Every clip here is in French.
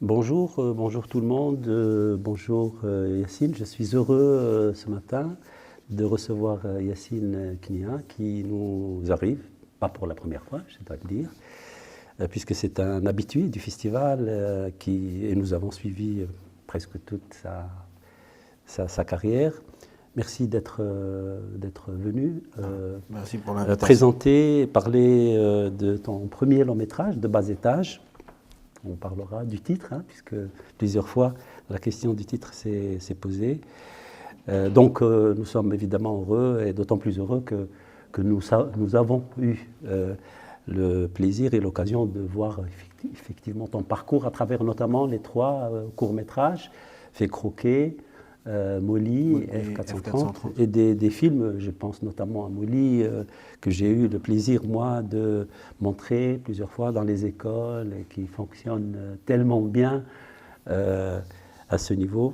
Bonjour tout le monde, bonjour Yacine. Je suis heureux ce matin de recevoir Yacine Knia qui nous arrive, pas pour la première fois, je dois le dire, puisque c'est un habitué du festival et nous avons suivi presque toute sa carrière. Merci d'être venu Merci pour l'invitation. Présenter, parler de ton premier long métrage, De bas étage. On parlera du titre, puisque plusieurs fois la question du titre s'est posée. Donc nous sommes évidemment heureux, et d'autant plus heureux que nous avons eu le plaisir et l'occasion de voir effectivement ton parcours à travers notamment les 3 courts-métrages, Fait croquer, Molly, F430, et des films, je pense notamment à Molly, que j'ai eu le plaisir, moi, de montrer plusieurs fois dans les écoles et qui fonctionnent tellement bien à ce niveau.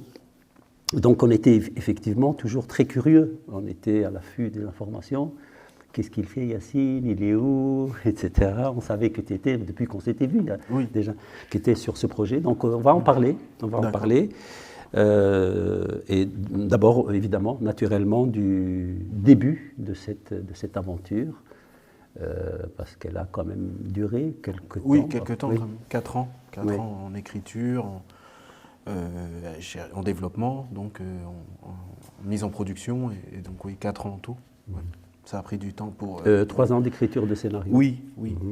Donc on était effectivement toujours très curieux, on était à l'affût des informations. Qu'est-ce qu'il fait Yacine, il est où, etc. On savait que tu étais, depuis qu'on s'était vu déjà, que tu étais sur ce projet. Donc on va en parler, et d'abord, évidemment, naturellement, du début de cette aventure, parce qu'elle a quand même duré quelques temps. Oui, quelques temps, 4 ans. 4 ans en écriture, en développement, donc en mise en production, et donc oui, 4 ans en tout. Ouais. Ça a pris du temps pour... 3 ans d'écriture de scénario. Oui,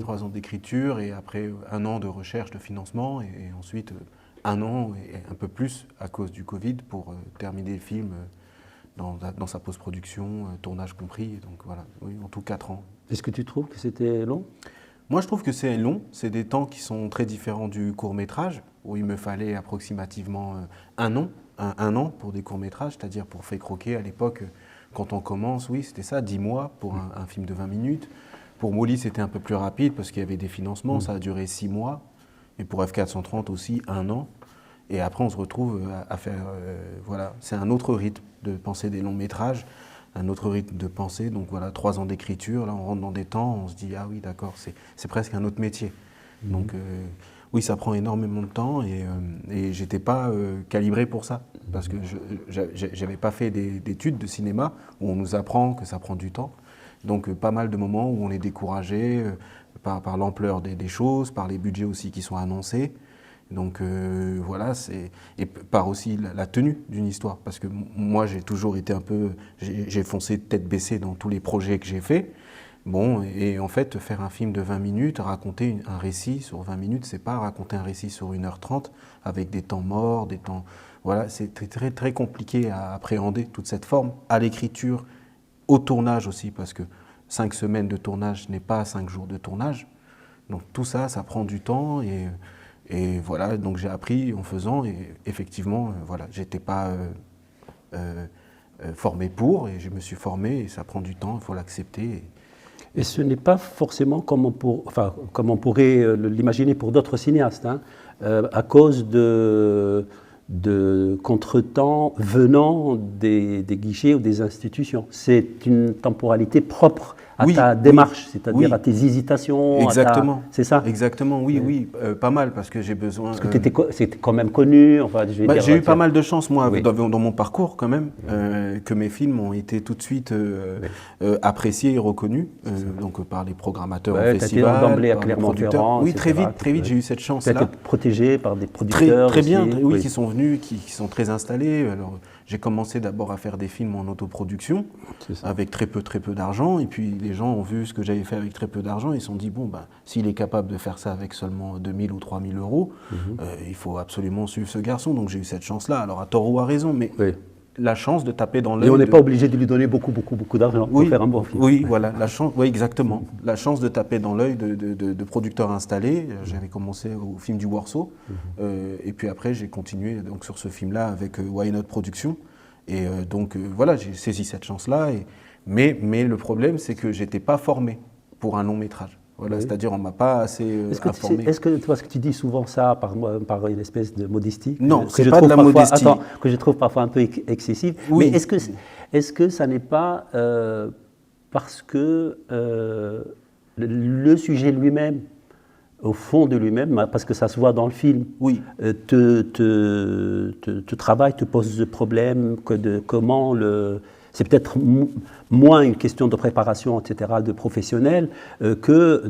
3 ans d'écriture, et après 1 an de recherche, de financement, et ensuite... 1 an et un peu plus à cause du Covid pour terminer le film dans sa post-production, tournage compris. Donc voilà, oui, en tout 4 ans. Est-ce que tu trouves que c'était long ? Moi, je trouve que c'est long. C'est des temps qui sont très différents du court-métrage, où il me fallait approximativement 1 an, un an pour des courts-métrages, c'est-à-dire pour Fait croquer à l'époque, quand on commence, oui, c'était ça, 10 mois pour un film de 20 minutes. Pour Molly, c'était un peu plus rapide parce qu'il y avait des financements, ça a duré 6 mois. Et pour F430 aussi, 1 an. Et après, on se retrouve à faire... voilà, c'est un autre rythme de penser des longs métrages, un autre rythme de pensée. Donc voilà, 3 ans d'écriture, là on rentre dans des temps, on se dit, ah oui, d'accord, c'est presque un autre métier. Donc oui, ça prend énormément de temps, et je n'étais pas calibré pour ça. Parce que je n'avais pas fait d'études de cinéma où on nous apprend que ça prend du temps. Donc pas mal de moments où on est découragé par l'ampleur des choses, par les budgets aussi qui sont annoncés. Donc voilà, et par aussi la tenue d'une histoire. Parce que moi, j'ai toujours été un peu... J'ai foncé tête baissée dans tous les projets que j'ai faits. Bon, et en fait, faire un film de 20 minutes, raconter un récit sur 20 minutes, c'est pas raconter un récit sur 1h30 avec des temps morts, des temps... Voilà, c'est très, très compliqué à appréhender toute cette forme, à l'écriture, au tournage aussi, parce que 5 semaines de tournage n'est pas 5 jours de tournage. Donc tout ça, ça prend du temps, et voilà, donc j'ai appris en faisant, et effectivement, voilà, j'étais pas formé pour, et je me suis formé, et ça prend du temps, il faut l'accepter. Et ce n'est pas forcément comme on pourrait l'imaginer pour d'autres cinéastes, à cause de contretemps venant des guichets ou des institutions. C'est une temporalité propre à ta démarche, c'est-à-dire à tes hésitations. Exactement. C'est ça ? Exactement, oui, pas mal, parce que j'ai besoin... Parce que c'était quand même connu. Enfin, j'ai eu pas mal de chance, moi, dans mon parcours, quand même, que mes films ont été tout de suite appréciés et reconnus, donc par les programmateurs au festival, d'emblée à Clermont-Ferrand. Oui, très vite, j'ai eu cette chance-là. Tu as été protégé par des producteurs très bien, aussi, oui, qui sont venus, qui sont très installés. Alors, j'ai commencé d'abord à faire des films en autoproduction, avec très peu d'argent, et puis les gens ont vu ce que j'avais fait avec très peu d'argent, ils se sont dit, bon, s'il est capable de faire ça avec seulement 2 000 ou 3 000 euros, il faut absolument suivre ce garçon. Donc j'ai eu cette chance-là, alors à tort ou à raison, mais la chance de taper dans l'œil... Et on n'est pas obligé de lui donner beaucoup d'argent pour faire un bon film. Oui, voilà, oui, exactement. La chance de taper dans l'œil de producteurs installés. J'avais commencé au film du Warsaw, et puis après j'ai continué donc, sur ce film-là avec Why Not Productions. Et donc voilà, j'ai saisi cette chance-là. Mais le problème, c'est que je n'étais pas formé pour un long métrage. Voilà, c'est-à-dire on ne m'a pas assez informé. Est-ce que tu dis souvent ça par une espèce de modestie? Non, c'est pas de la modestie. Que je trouve parfois un peu excessive. Oui. Mais est-ce que ça n'est pas parce que le sujet lui-même au fond de lui-même, parce que ça se voit dans le film, Oui. te travaille, te pose des problèmes, comment le... C'est peut-être moins une question de préparation, etc., de professionnel, que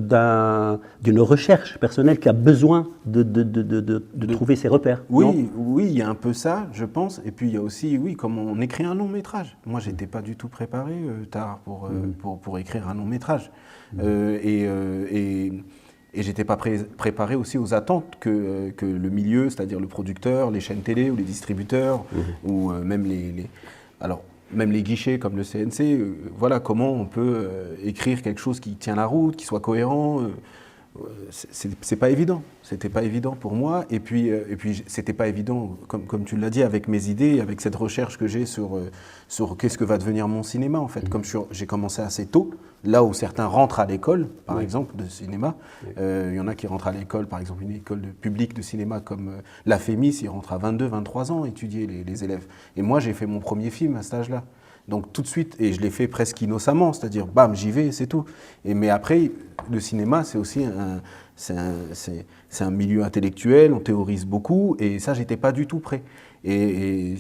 d'une recherche personnelle qui a besoin de trouver ses repères. Oui, oui, il y a un peu ça, je pense. Et puis il y a aussi, oui, comme on écrit un long métrage. Moi, je n'étais pas du tout préparé, tard, pour écrire un long métrage. Et je n'étais pas préparé aussi aux attentes que le milieu, c'est-à-dire le producteur, les chaînes télé ou les distributeurs, ou même même les guichets comme le CNC, voilà, comment on peut écrire quelque chose qui tient la route, qui soit cohérent. C'est pas évident. C'était pas évident pour moi. Et puis c'était pas évident, comme tu l'as dit, avec mes idées, avec cette recherche que j'ai sur qu'est-ce que va devenir mon cinéma, en fait. Comme j'ai commencé assez tôt, là où certains rentrent à l'école, par exemple, de cinéma. Il y en a qui rentrent à l'école, par exemple, une école publique de cinéma comme la FEMIS, ils rentrent à 22, 23 ans étudier les élèves. Et moi, j'ai fait mon premier film à cet âge-là. Donc tout de suite, et je l'ai fait presque innocemment, c'est-à-dire, bam, j'y vais, c'est tout. Mais après, le cinéma, c'est aussi un milieu intellectuel, on théorise beaucoup, et ça, j'étais pas du tout prêt. Et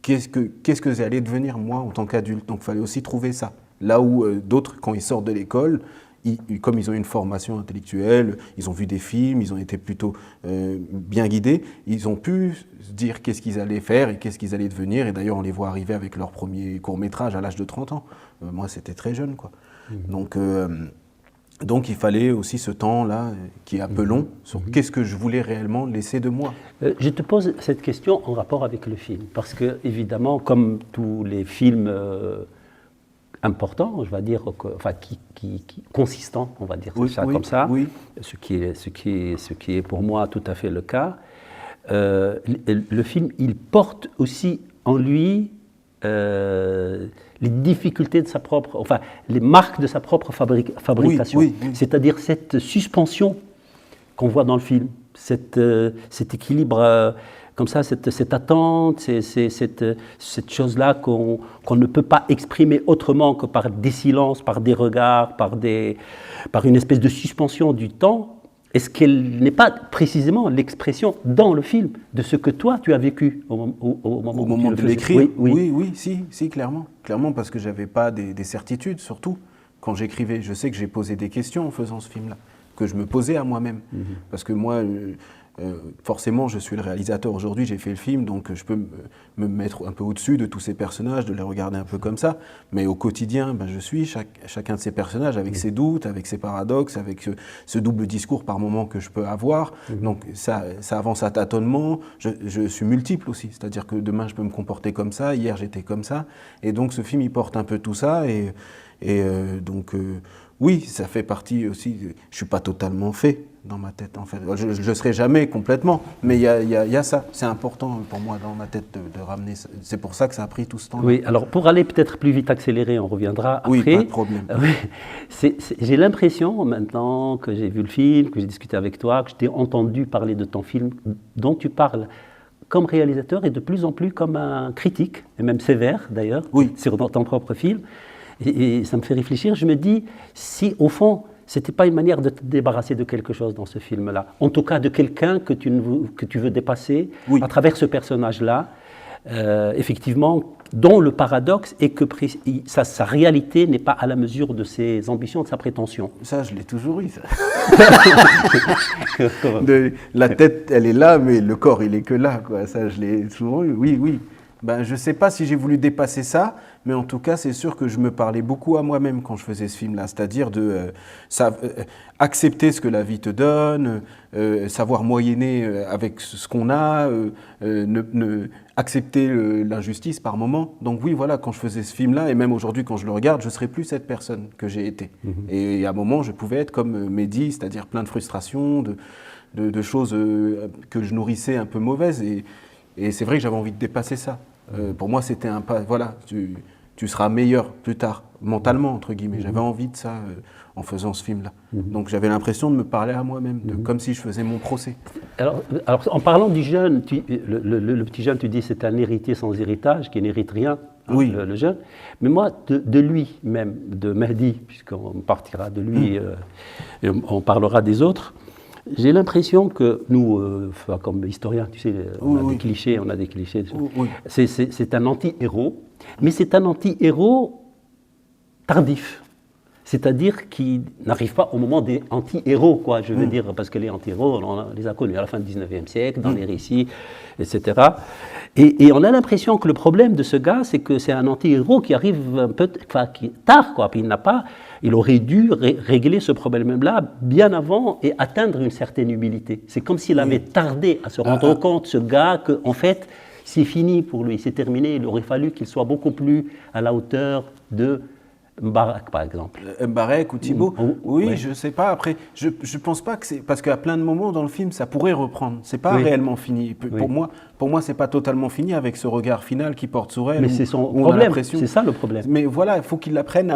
qu'est-ce que j'allais devenir, moi, en tant qu'adulte? Donc il fallait aussi trouver ça. Là où d'autres, quand ils sortent de l'école, comme ils ont une formation intellectuelle, ils ont vu des films, ils ont été plutôt bien guidés, ils ont pu se dire qu'est-ce qu'ils allaient faire et qu'est-ce qu'ils allaient devenir. Et d'ailleurs, on les voit arriver avec leur premier court-métrage à l'âge de 30 ans. Moi, c'était très jeune, quoi. Donc, il fallait aussi ce temps-là, qui est un peu long, sur qu'est-ce que je voulais réellement laisser de moi. Je te pose cette question en rapport avec le film, parce que, évidemment, comme tous les films important, je vais dire, enfin, consistant, on va dire ça comme ça, ce qui est pour moi tout à fait le cas. Le film, il porte aussi en lui les difficultés de sa propre, enfin, les marques de sa propre fabrication. C'est-à-dire cette suspension qu'on voit dans le film, cet équilibre comme ça, cette attente, cette chose-là qu'on ne peut pas exprimer autrement que par des silences, par des regards, par une espèce de suspension du temps. Est-ce qu'elle n'est pas précisément l'expression dans le film de ce que toi tu as vécu au moment de l'écrire? Oui, si, clairement. Clairement, parce que je n'avais pas des certitudes, surtout quand j'écrivais. Je sais que j'ai posé des questions en faisant ce film-là, que je me posais à moi-même. Parce que moi, forcément, je suis le réalisateur aujourd'hui, j'ai fait le film, donc je peux me mettre un peu au-dessus de tous ces personnages, de les regarder un peu comme ça. Mais au quotidien, je suis chacun de ces personnages avec ses doutes, avec ses paradoxes, avec ce double discours par moment que je peux avoir. Donc ça avance à tâtonnement. Je suis multiple aussi, c'est-à-dire que demain je peux me comporter comme ça, hier j'étais comme ça. Et donc ce film, il porte un peu tout ça. Donc oui, ça fait partie aussi. Je ne suis pas totalement fait dans ma tête, en fait. Je ne le serai jamais complètement, mais il y a ça. C'est important pour moi dans ma tête de ramener ça. C'est pour ça que ça a pris tout ce temps-là. Oui, alors pour aller peut-être plus vite accéléré, on reviendra après. Oui, pas de problème. J'ai l'impression, maintenant que j'ai vu le film, que j'ai discuté avec toi, que je t'ai entendu parler de ton film, dont tu parles comme réalisateur et de plus en plus comme un critique, et même sévère d'ailleurs, sur ton propre film. Et ça me fait réfléchir, je me dis, si au fond, ce n'était pas une manière de te débarrasser de quelque chose dans ce film-là, en tout cas de quelqu'un que tu veux dépasser à travers ce personnage-là, effectivement, dont le paradoxe est que sa réalité n'est pas à la mesure de ses ambitions, de sa prétention. Ça, je l'ai toujours eu, ça. La tête, elle est là, mais le corps, il est que là, quoi. Ça, je l'ai toujours eu, oui. Je ne sais pas si j'ai voulu dépasser ça, mais en tout cas, c'est sûr que je me parlais beaucoup à moi-même quand je faisais ce film-là, c'est-à-dire accepter ce que la vie te donne, savoir moyenner avec ce qu'on a, accepter l'injustice par moment. Donc oui, voilà, quand je faisais ce film-là, et même aujourd'hui quand je le regarde, je ne serais plus cette personne que j'ai été. Et à un moment, je pouvais être comme Mehdi, c'est-à-dire plein de frustrations, de choses que je nourrissais un peu mauvaises. Et c'est vrai que j'avais envie de dépasser ça. Pour moi, c'était un pas, voilà, tu seras meilleur plus tard, mentalement, entre guillemets. J'avais envie de ça en faisant ce film-là. Donc j'avais l'impression de me parler à moi-même, comme si je faisais mon procès. Alors en parlant du jeune, le petit jeune, tu dis c'est un héritier sans héritage, qui n'hérite rien, le jeune. Mais moi, de lui-même, de Mehdi, puisqu'on partira de lui, et on parlera des autres, j'ai l'impression que nous, comme historiens, tu sais, Oui. on a des clichés. Oui. C'est un anti-héros, mais c'est un anti-héros tardif. C'est-à-dire qui n'arrive pas au moment des anti-héros, quoi, je veux dire, parce que les anti-héros, on les a connus à la fin du 19e siècle, dans les récits, etc. Et on a l'impression que le problème de ce gars, c'est que c'est un anti-héros qui arrive un peu qui tard, quoi. Puis il aurait dû régler ce problème-là bien avant et atteindre une certaine humilité. C'est comme s'il avait tardé à se rendre compte, ce gars, qu'en fait, c'est fini pour lui, c'est terminé. Il aurait fallu qu'il soit beaucoup plus à la hauteur de Mbarak, par exemple. Mbarak ou Thibault, oui, ouais. je sais pas. Après, je pense pas que c'est parce qu'à plein de moments dans le film, ça pourrait reprendre. C'est pas réellement fini. Pour moi, c'est pas totalement fini avec ce regard final qui porte sur elle. Mais c'est son problème. C'est ça le problème. Mais voilà, il faut qu'il apprenne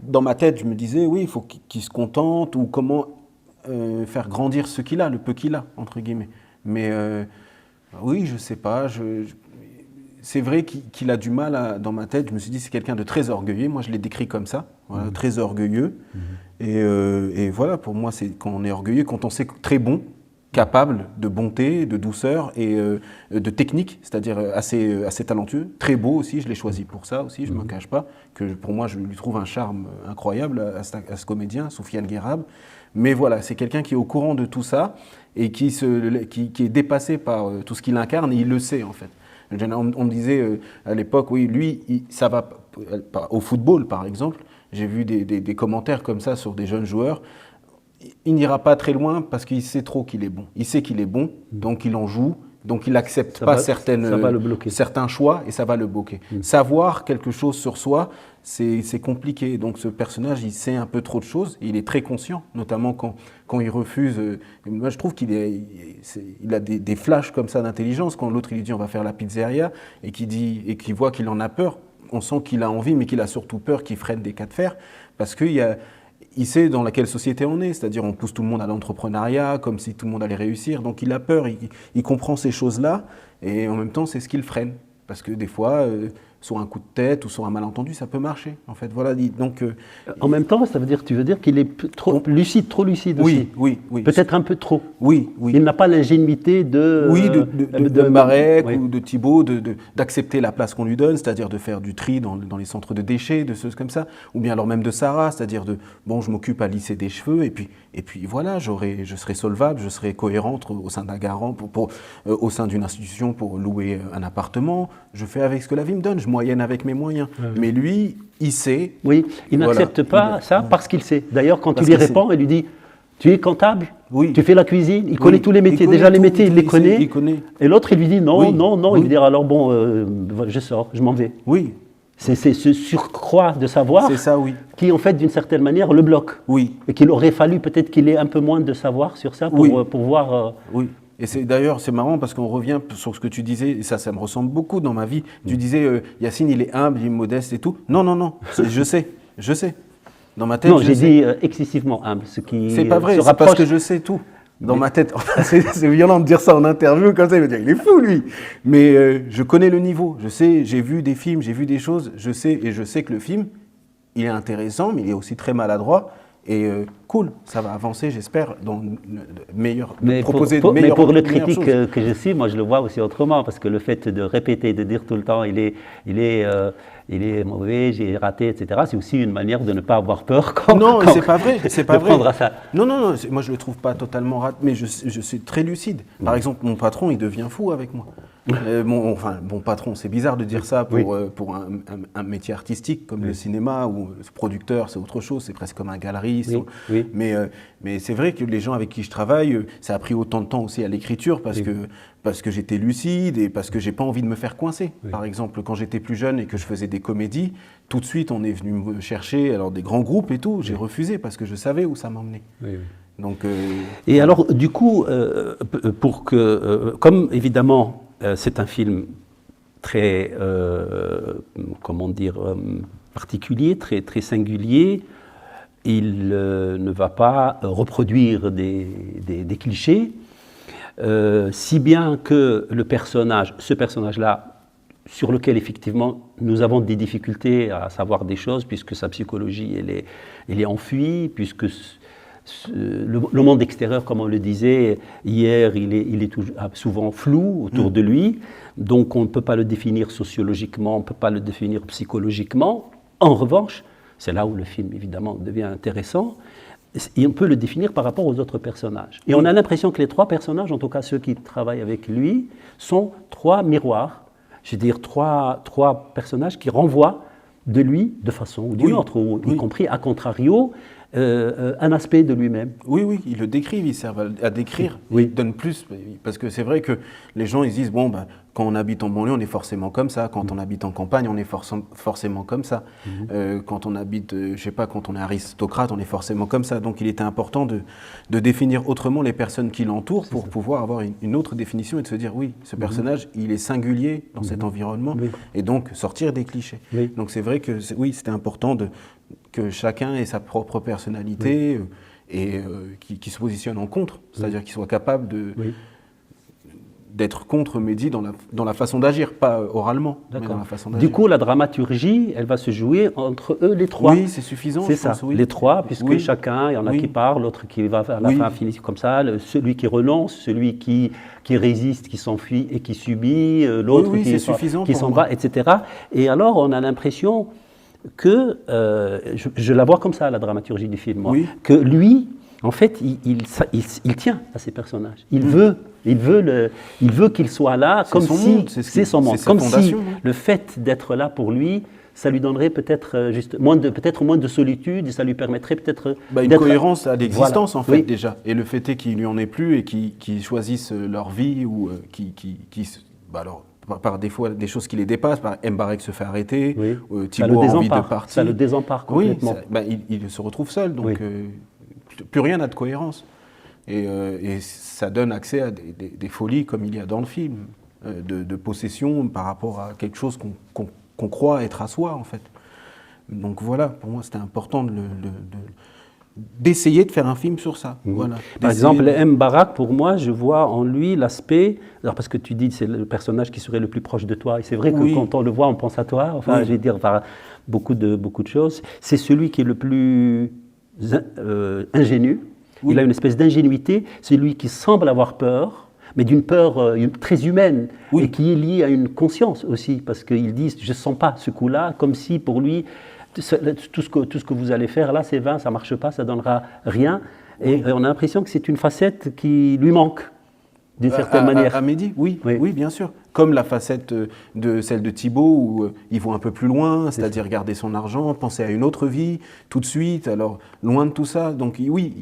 dans ma tête, je me disais, oui, il faut qu'il se contente ou comment faire grandir ce qu'il a, le peu qu'il a entre guillemets. Mais oui, je sais pas. C'est vrai qu'il a du mal dans ma tête. Je me suis dit, c'est quelqu'un de très orgueilleux. Moi, je l'ai décrit comme ça, voilà, très orgueilleux. Et voilà, pour moi, c'est quand on est orgueilleux, quand on sait très bon, capable de bonté, de douceur et de technique, c'est-à-dire assez talentueux. Très beau aussi, je l'ai choisi pour ça aussi, je ne me cache pas. Que pour moi, je lui trouve un charme incroyable à ce comédien, Soufiane Guérab. Mais voilà, c'est quelqu'un qui est au courant de tout ça et qui est dépassé par tout ce qu'il incarne et il le sait en fait. On me disait à l'époque, oui, lui, ça va au football par exemple. J'ai vu des commentaires comme ça sur des jeunes joueurs. Il n'ira pas très loin parce qu'il sait trop qu'il est bon. Il sait qu'il est bon, donc il en joue, donc il n'accepte pas certains choix et ça va le bloquer. Savoir quelque chose sur soi, c'est compliqué. Donc ce personnage, il sait un peu trop de choses. Et il est très conscient, notamment quand il refuse. Moi, je trouve qu'il a des flashs comme ça d'intelligence. Quand l'autre il lui dit on va faire la pizzeria et qu'il voit qu'il en a peur, on sent qu'il a envie, mais qu'il a surtout peur qu'il freine des cas de fer parce il sait dans laquelle société on est, c'est-à-dire on pousse tout le monde à l'entrepreneuriat, comme si tout le monde allait réussir. Donc il a peur, il comprend ces choses-là, et en même temps c'est ce qui le freine. Parce que des fois, soit un coup de tête ou soit un malentendu, ça peut marcher. En fait, voilà. Donc, en même temps, tu veux dire qu'il est trop lucide aussi. Oui. Peut-être un peu trop. Oui. Il n'a pas l'ingénuité de Mbarak ou de Thibault d'accepter la place qu'on lui donne, c'est-à-dire de faire du tri dans les centres de déchets, de choses comme ça, ou bien alors même de Sarah, c'est-à-dire je m'occupe à lisser des cheveux et puis voilà, je serai solvable, je serai cohérente au sein d'un garant, au sein d'une institution pour louer un appartement. Je fais avec ce que la vie me donne, je moyenne avec mes moyens. Mais lui, il sait. Oui, il n'accepte pas ça parce qu'il sait. D'ailleurs, quand il lui répond, il lui dit « Tu es comptable ? Oui. Tu fais la cuisine ?» Il connaît tous les métiers. Déjà, les métiers, il les connaît. Et l'autre, il lui dit « Non. » Il lui dit « Alors bon, je sors, je m'en vais. » Oui. C'est ce surcroît de savoir qui, en fait, d'une certaine manière, le bloque. Oui. Et qu'il aurait fallu peut-être qu'il ait un peu moins de savoir sur ça pour voir... Oui. Et d'ailleurs, c'est marrant parce qu'on revient sur ce que tu disais, et ça me ressemble beaucoup dans ma vie. Tu disais, Yacine, il est humble, il est modeste et tout. Non, je sais. Dans ma tête, j'ai dit excessivement humble, ce qui c'est pas vrai, c'est parce que je sais tout. Dans ma tête, c'est violent de dire ça en interview, comme ça, il va dire, il est fou, lui. Mais je connais le niveau, je sais, j'ai vu des films, j'ai vu des choses, je sais que le film, il est intéressant, mais il est aussi très maladroit. Et cool, ça va avancer, j'espère, dans le meilleur. Mais pour le critique que je suis, moi je le vois aussi autrement, parce que le fait de répéter, de dire tout le temps, il est mauvais, j'ai raté, etc. C'est aussi une manière de ne pas avoir peur. C'est pas vrai, c'est pas vrai. À ça. Non, moi je le trouve pas totalement raté, mais je suis très lucide. Par exemple, mon patron, il devient fou avec moi. Mon patron, c'est bizarre de dire ça pour un métier artistique comme le cinéma ou le producteur, c'est autre chose, c'est presque comme un galeriste. Mais c'est vrai que les gens avec qui je travaille, ça a pris autant de temps aussi à l'écriture parce que j'étais lucide et parce que j'ai pas envie de me faire coincer. Par exemple, quand j'étais plus jeune et que je faisais des comédies, tout de suite on est venu me chercher, alors des grands groupes et tout, j'ai refusé parce que je savais où ça m'emmenait. Donc, et alors, du coup, comme évidemment, c'est un film très, particulier, très, très singulier. Il ne va pas reproduire des clichés, si bien que ce personnage-là, sur lequel effectivement nous avons des difficultés à savoir des choses, puisque sa psychologie elle est enfuie, puisque le monde extérieur, comme on le disait hier, il est souvent flou autour de lui, donc on ne peut pas le définir sociologiquement, on ne peut pas le définir psychologiquement. En revanche, c'est là où le film évidemment devient intéressant, et on peut le définir par rapport aux autres personnages. Et on a l'impression que les 3 personnages, en tout cas ceux qui travaillent avec lui, sont 3 miroirs, je veux dire 3 personnages qui renvoient de lui de façon ou d'une autre, y compris à contrario, un aspect de lui-même. Oui, ils le décrivent, ils servent à décrire, ils donnent plus, parce que c'est vrai que les gens ils disent, bon, quand on habite en banlieue, on est forcément comme ça, quand on habite en campagne, on est forcément comme ça, quand on habite, je sais pas, quand on est aristocrate, on est forcément comme ça, donc il était important de définir autrement les personnes qui l'entourent pour pouvoir avoir une autre définition et de se dire, oui, ce personnage, il est singulier dans cet environnement, et donc sortir des clichés. Donc c'est vrai que, c'était important que chacun ait sa propre personnalité et qui se positionne en contre, c'est-à-dire qu'il soit capable d'être contre Mehdi dans la façon d'agir, pas oralement, mais dans la façon d'agir. Du coup, la dramaturgie, elle va se jouer entre eux les 3. Oui, c'est suffisant. C'est ça, les 3, puisque chacun, il y en a qui parle, l'autre qui va à la fin finir comme ça, celui qui renonce, celui qui résiste, qui s'enfuit et qui subit, l'autre qui s'en va, etc. Et alors, on a l'impression que, je la vois comme ça, la dramaturgie du film, moi, que lui, en fait, il tient à ces personnages. Il veut qu'ils soient là, comme si c'est son monde, comme si le fait d'être là pour lui, ça lui donnerait peut-être moins de solitude, et ça lui permettrait peut-être une cohérence à l'existence en fait déjà. Et le fait est qu'il lui en ait plus et qu'ils choisissent leur vie ou alors par des fois des choses qui les dépassent, par Mbarek se fait arrêter, Thibaut a envie de partir. Ça le désempare complètement. Il se retrouve seul, donc plus rien n'a de cohérence. Et ça donne accès à des folies comme il y a dans le film, de possession par rapport à quelque chose qu'on croit être à soi en fait. Donc voilà, pour moi c'était important d'essayer de faire un film sur ça. Voilà. Par exemple, Mbarek, pour moi, je vois en lui l'aspect, alors parce que tu dis que c'est le personnage qui serait le plus proche de toi, et c'est vrai que quand on le voit, on pense à toi, enfin, je vais dire par beaucoup de choses. C'est celui qui est le plus ingénu, il a une espèce d'ingénuité, c'est lui qui semble avoir peur, mais d'une peur très humaine, et qui est liée à une conscience aussi, parce qu'il dit « je ne sens pas ce coup-là », comme si pour lui, tout ce que vous allez faire là, c'est vain, ça ne marche pas, ça ne donnera rien. Et on a l'impression que c'est une facette qui lui manque, d'une certaine manière. À Mehdi, oui, bien sûr. Comme la facette de celle de Thibaut, où il va un peu plus loin, c'est-à-dire garder son argent, penser à une autre vie, tout de suite, alors loin de tout ça. Donc oui,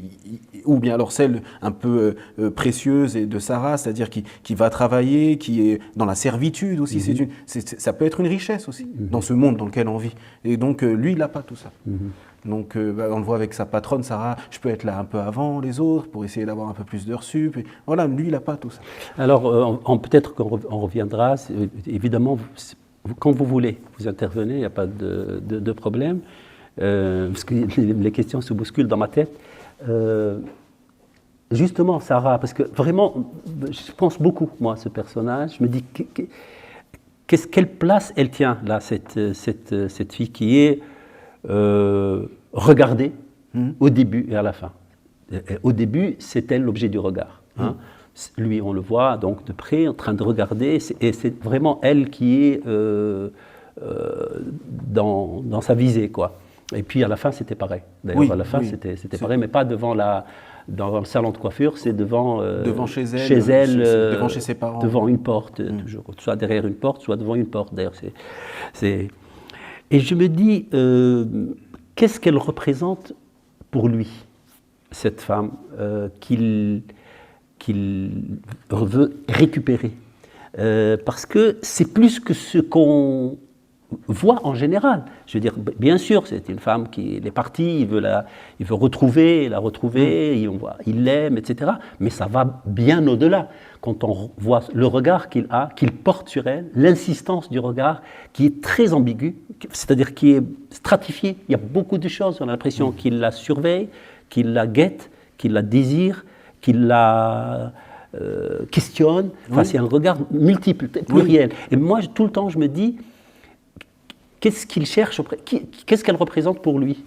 ou bien alors celle un peu précieuse et de Sarah, c'est-à-dire qui va travailler, qui est dans la servitude aussi. Ça peut être une richesse aussi, dans ce monde dans lequel on vit. Et donc lui, il n'a pas tout ça. Donc on le voit avec sa patronne, Sarah, je peux être là un peu avant les autres pour essayer d'avoir un peu plus d'heures sup. Et voilà, lui, il n'a pas tout ça. Alors, peut-être qu'on reviendra, évidemment, quand vous voulez, vous intervenez, il n'y a pas de problème, parce que les questions se bousculent dans ma tête. Justement, Sarah, parce que vraiment, je pense beaucoup, moi, à ce personnage, je me dis, quelle place elle tient, là, cette fille qui est regardée au début et à la fin. Au début, c'est elle l'objet du regard. Lui, on le voit donc de près, en train de regarder, et c'est vraiment elle qui est dans sa visée, quoi. Et puis à la fin, c'était pareil. D'ailleurs, à la fin, c'était pareil, mais pas dans le salon de coiffure, c'est devant chez elle, devant chez ses parents, devant une porte, toujours, soit derrière une porte, soit devant une porte. D'ailleurs, et je me dis, qu'est-ce qu'elle représente pour lui, cette femme qu'il veut récupérer, parce que c'est plus que ce qu'on voit en général. Je veux dire, bien sûr, c'est une femme qui est partie, il veut la retrouver, il l'aime, etc. Mais ça va bien au-delà. Quand on voit le regard qu'il porte sur elle, l'insistance du regard qui est très ambigu, c'est-à-dire qui est stratifié. Il y a beaucoup de choses, on a l'impression qu'il la surveille, qu'il la guette, qu'il la désire, qu'il la questionne. Enfin, c'est un regard multiple, pluriel. Et moi, tout le temps, je me dis, qu'est-ce qu'il cherche, qu'est-ce qu'elle représente pour lui?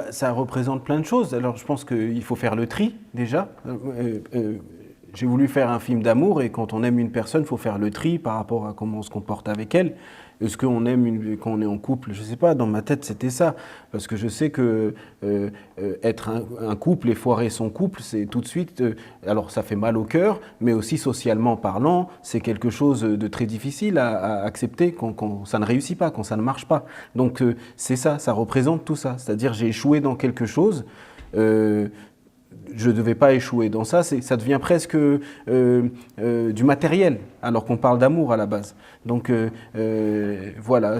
Ça représente plein de choses. Alors je pense qu'il faut faire le tri déjà. J'ai voulu faire un film d'amour et quand on aime une personne, il faut faire le tri par rapport à comment on se comporte avec elle. Est-ce qu'on aime quand on est en couple? Je ne sais pas, dans ma tête c'était ça. Parce que je sais que être un couple et foirer son couple, c'est tout de suite... alors ça fait mal au cœur, mais aussi socialement parlant, c'est quelque chose de très difficile à accepter quand ça ne réussit pas, quand ça ne marche pas. Donc c'est ça, ça représente tout ça. C'est-à-dire j'ai échoué dans quelque chose... je ne devais pas échouer dans ça, ça devient presque du matériel, alors qu'on parle d'amour à la base. Donc voilà,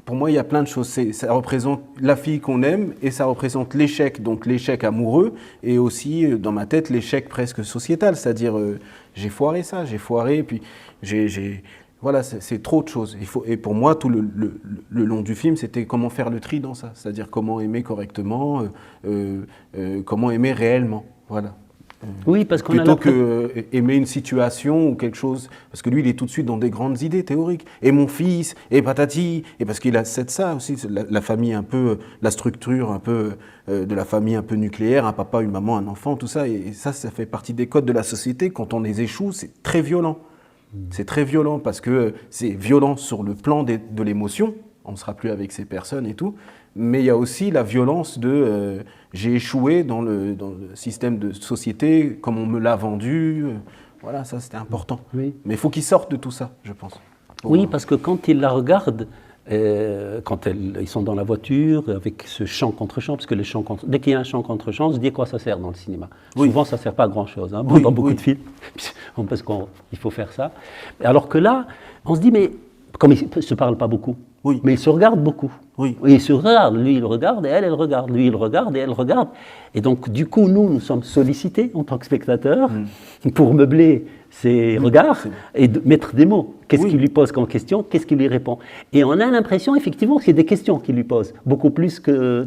pour moi il y a plein de choses, ça représente la fille qu'on aime et ça représente l'échec, donc l'échec amoureux et aussi dans ma tête l'échec presque sociétal, c'est-à-dire j'ai foiré ça, j'ai foiré, puis voilà, c'est trop de choses. Et pour moi, tout le long du film, c'était comment faire le tri dans ça. C'est-à-dire comment aimer correctement, comment aimer réellement. Voilà. Oui, parce qu'on plutôt que aimer une situation ou quelque chose. Parce que lui, il est tout de suite dans des grandes idées théoriques. Et mon fils, et patati. Et parce qu'il a ça aussi, la famille un peu, la structure un peu de la famille un peu nucléaire, un papa, une maman, un enfant, tout ça. Et ça fait partie des codes de la société. Quand on les échoue, c'est très violent. C'est très violent parce que c'est violent sur le plan de l'émotion, on ne sera plus avec ces personnes et tout, mais il y a aussi la violence de j'ai échoué dans le système de société, comme on me l'a vendu, voilà, ça c'était important. Oui. Mais il faut qu'ils sortent de tout ça, je pense. Oui, parce que quand ils la regardent, quand ils sont dans la voiture, avec ce chant contre chant, parce que dès qu'il y a un chant contre chant, on se dit à quoi ça sert dans le cinéma. Oui. Souvent, ça ne sert pas à grand-chose, hein, dans beaucoup de films, parce qu'il faut faire ça. Alors que là, on se dit, mais comme ils ne se parlent pas beaucoup, mais ils se regardent beaucoup. Oui. Ils se regardent, lui il regarde et elle regarde, lui il regarde et elle regarde. Et donc, du coup, nous sommes sollicités en tant que spectateurs pour meubler ses regards et mettre des mots. Qu'est-ce qu'il lui pose comme question? Qu'est-ce qu'il lui répond? Et on a l'impression, effectivement, que c'est des questions qu'il lui pose, beaucoup plus que...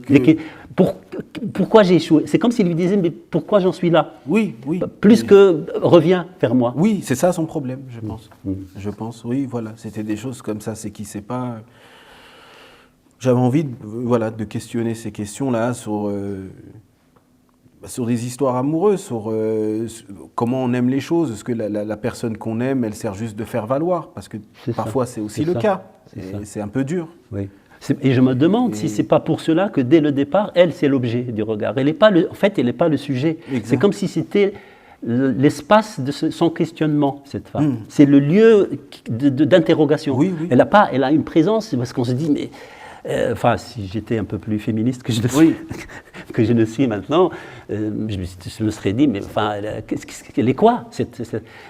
Pourquoi j'ai échoué? C'est comme s'il lui disait, mais pourquoi j'en suis là? Oui. Plus que reviens vers moi. Oui, c'est ça son problème, je pense. Je pense, oui, voilà. C'était des choses comme ça, c'est qu'il ne sait pas... J'avais envie de questionner ces questions-là sur des histoires amoureuses, sur comment on aime les choses. Est-ce que la personne qu'on aime, elle sert juste de faire valoir? Parce que parfois, c'est aussi le cas. C'est un peu dur. Oui. Et je me demande si ce n'est pas pour cela que dès le départ, elle, c'est l'objet du regard. En fait, elle n'est pas le sujet. Exact. C'est comme si c'était l'espace de son questionnement, cette femme. C'est le lieu d'interrogation. Oui. Elle a une présence, parce qu'on se dit, mais... si j'étais un peu plus féministe que je ne suis maintenant, je me serais dit, mais elle est quoi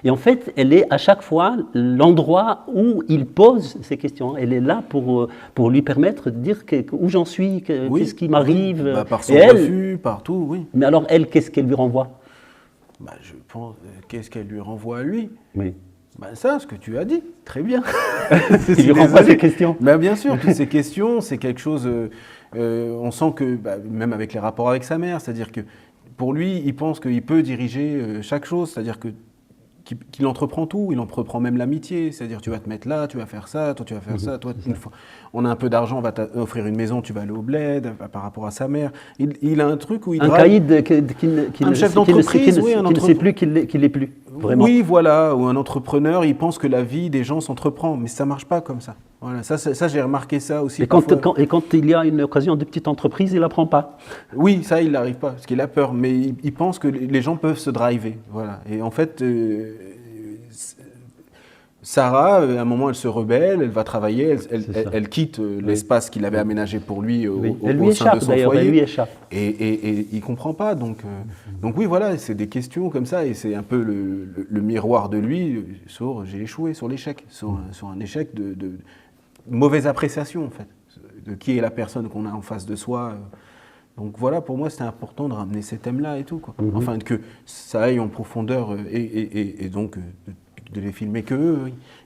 Et en fait, elle est à chaque fois l'endroit où il pose ces questions. Elle est là pour lui permettre de dire où j'en suis, qu'est-ce qui m'arrive. Par son refus, partout, oui. Mais alors elle, qu'est-ce qu'elle lui renvoie? Je pense, qu'est-ce qu'elle lui renvoie à lui? Oui. Ça, ce que tu as dit, très bien. Il lui renvoie ces questions. Bien sûr, toutes ces questions, c'est quelque chose... on sent que, même avec les rapports avec sa mère, c'est-à-dire que pour lui, il pense qu'il peut diriger chaque chose, c'est-à-dire qu'il entreprend tout, il entreprend même l'amitié, c'est-à-dire tu vas te mettre là, tu vas faire ça, toi tu vas faire ça, toi une fois on a un peu d'argent, on va t'offrir une maison, tu vas aller au bled, par rapport à sa mère. Il a un truc où il un caïd un chef d'entreprise, qui ne sait plus qu'il l'est plus. Vraiment. Oui, voilà, ou un entrepreneur, il pense que la vie des gens s'entreprend, mais ça ne marche pas comme ça. Voilà, ça j'ai remarqué ça aussi. Et quand il y a une occasion de petite entreprise, il ne la prend pas. Oui, ça, il n'arrive pas, parce qu'il a peur, mais il pense que les gens peuvent se driver. Voilà. Et en fait, Sarah, à un moment, elle se rebelle, elle va travailler, elle quitte l'espace qu'il avait aménagé pour lui au sein de son foyer. Elle lui échappe. Et il ne comprend pas. Donc oui, voilà, c'est des questions comme ça, et c'est un peu le miroir de lui sur j'ai échoué, sur l'échec, sur un échec de mauvaise appréciation, en fait, de qui est la personne qu'on a en face de soi. Donc voilà, pour moi, c'était important de ramener ces thèmes-là et tout, quoi. Enfin, que ça aille en profondeur et donc... de les filmer qu'eux,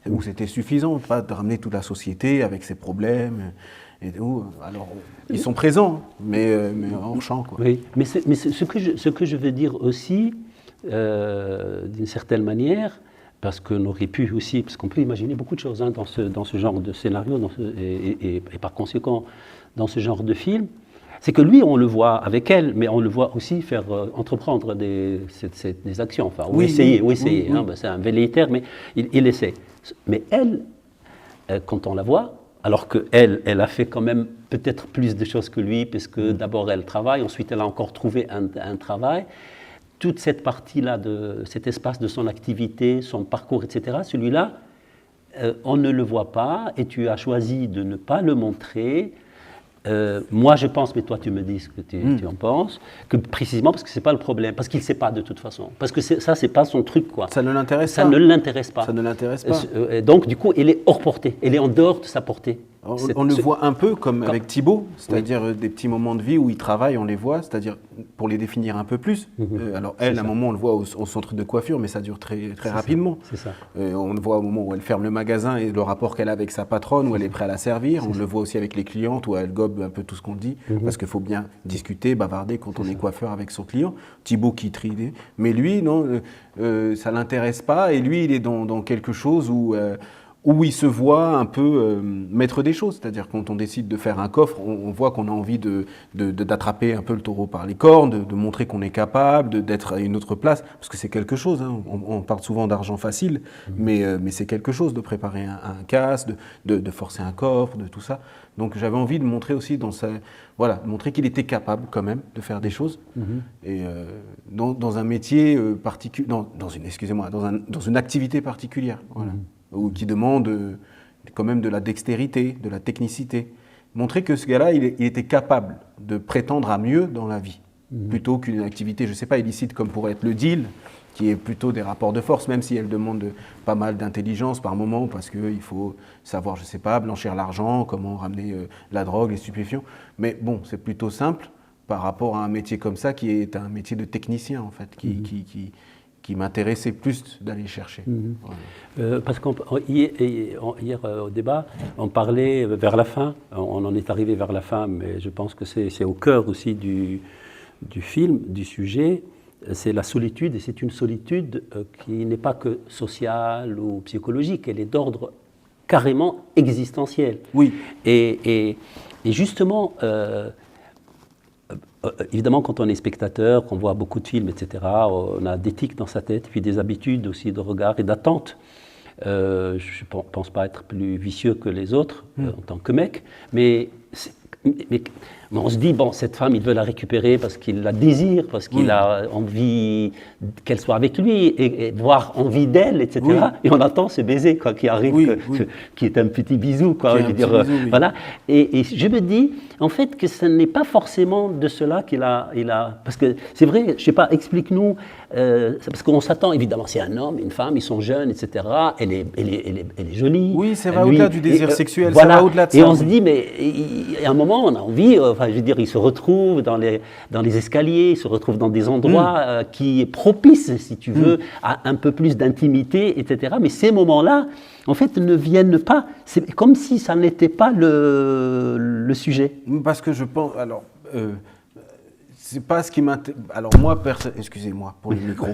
où c'était suffisant, pas de ramener toute la société avec ses problèmes et tout. Alors, ils sont présents, mais hors champ, quoi. Oui, mais ce que je veux dire aussi, d'une certaine manière, parce qu'on aurait pu aussi, parce qu'on peut imaginer beaucoup de choses dans ce genre de scénario, et par conséquent, dans ce genre de film, c'est que lui, on le voit avec elle, mais on le voit aussi faire entreprendre des actions, enfin, ou essayer. Hein, ben, c'est un velléitaire, mais il essaie. Mais elle, quand on la voit, alors qu'elle, elle a fait quand même peut-être plus de choses que lui, puisque d'abord elle travaille, ensuite elle a encore trouvé un travail. Toute cette partie-là, cet espace de son activité, son parcours, etc., celui-là, on ne le voit pas, et tu as choisi de ne pas le montrer. Moi, je pense, mais toi, tu me dis ce que tu en penses, que précisément parce que c'est pas le problème, parce qu'il ne sait pas de toute façon, parce que ça, c'est pas son truc, quoi. Ça ne l'intéresse pas. Ça ne l'intéresse pas. Ça ne l'intéresse pas. Donc, du coup, elle est hors portée, elle est en dehors de sa portée. On le voit un peu comme avec Thibaut, c'est-à-dire des petits moments de vie où il travaille, on les voit, c'est-à-dire pour les définir un peu plus. Alors elle, à un moment, on le voit au centre de coiffure, mais ça dure très rapidement. C'est ça. On le voit au moment où elle ferme le magasin et le rapport qu'elle a avec sa patronne, où elle est prête à la servir. On le voit aussi avec les clientes, où elle gobe un peu tout ce qu'on dit, parce qu'il faut bien discuter, bavarder quand on est coiffeur avec son client. Thibaut qui trie, mais lui, non, ça ne l'intéresse pas, et lui, il est dans quelque chose où il se voit un peu maître des choses. C'est-à-dire quand on décide de faire un coffre, on voit qu'on a envie d'attraper un peu le taureau par les cornes, de montrer qu'on est capable, d'être à une autre place, parce que c'est quelque chose. Hein. On parle souvent d'argent facile, mais c'est quelque chose de préparer un casse, de forcer un coffre, de tout ça. Donc j'avais envie de montrer aussi montrer qu'il était capable quand même de faire des choses. Et dans un métier particulier, dans une activité particulière. Voilà. Ou qui demande quand même de la dextérité, de la technicité. Montrer que ce gars-là, il était capable de prétendre à mieux dans la vie, plutôt qu'une activité, je ne sais pas, illicite comme pourrait être le deal, qui est plutôt des rapports de force, même si elle demande pas mal d'intelligence par moment, parce qu'il faut savoir, je ne sais pas, blanchir l'argent, comment ramener la drogue, les stupéfiants. Mais bon, c'est plutôt simple par rapport à un métier comme ça, qui est un métier de technicien, en fait, qui m'intéressait plus d'aller chercher. Voilà. Parce qu'hier au débat, on parlait vers la fin, on en est arrivé vers la fin, mais je pense que c'est au cœur aussi du film, du sujet, c'est la solitude, et c'est une solitude qui n'est pas que sociale ou psychologique, elle est d'ordre carrément existentiel. Oui. Et justement, évidemment, quand on est spectateur, qu'on voit beaucoup de films, etc., on a des tics dans sa tête, puis des habitudes aussi de regard et d'attente. Je ne pense pas être plus vicieux que les autres en tant que mec, mais on se dit, bon, cette femme, il veut la récupérer parce qu'il la désire, parce qu'il a envie qu'elle soit avec lui, et voire envie d'elle, etc. Et on attend ce baiser qui arrive, qui est un petit bisou, quoi. Voilà. Et je me dis, en fait, que ce n'est pas forcément de cela qu'il a. Parce que c'est vrai, je ne sais pas, explique-nous, parce qu'on s'attend, évidemment, c'est un homme, une femme, ils sont jeunes, etc. Elle est jolie. Oui, ça va au-delà du désir sexuel, voilà. Ça va au-delà de ça. Et on se dit, mais à un moment, on a envie, je veux dire, ils se retrouvent dans les escaliers, ils se retrouvent dans des endroits qui est propice, si tu veux, à un peu plus d'intimité, etc. Mais ces moments-là, en fait, ne viennent pas. C'est comme si ça n'était pas le sujet. Parce que je pense, alors, c'est pas ce qui m'intéresse. Alors moi, excusez-moi pour le micro.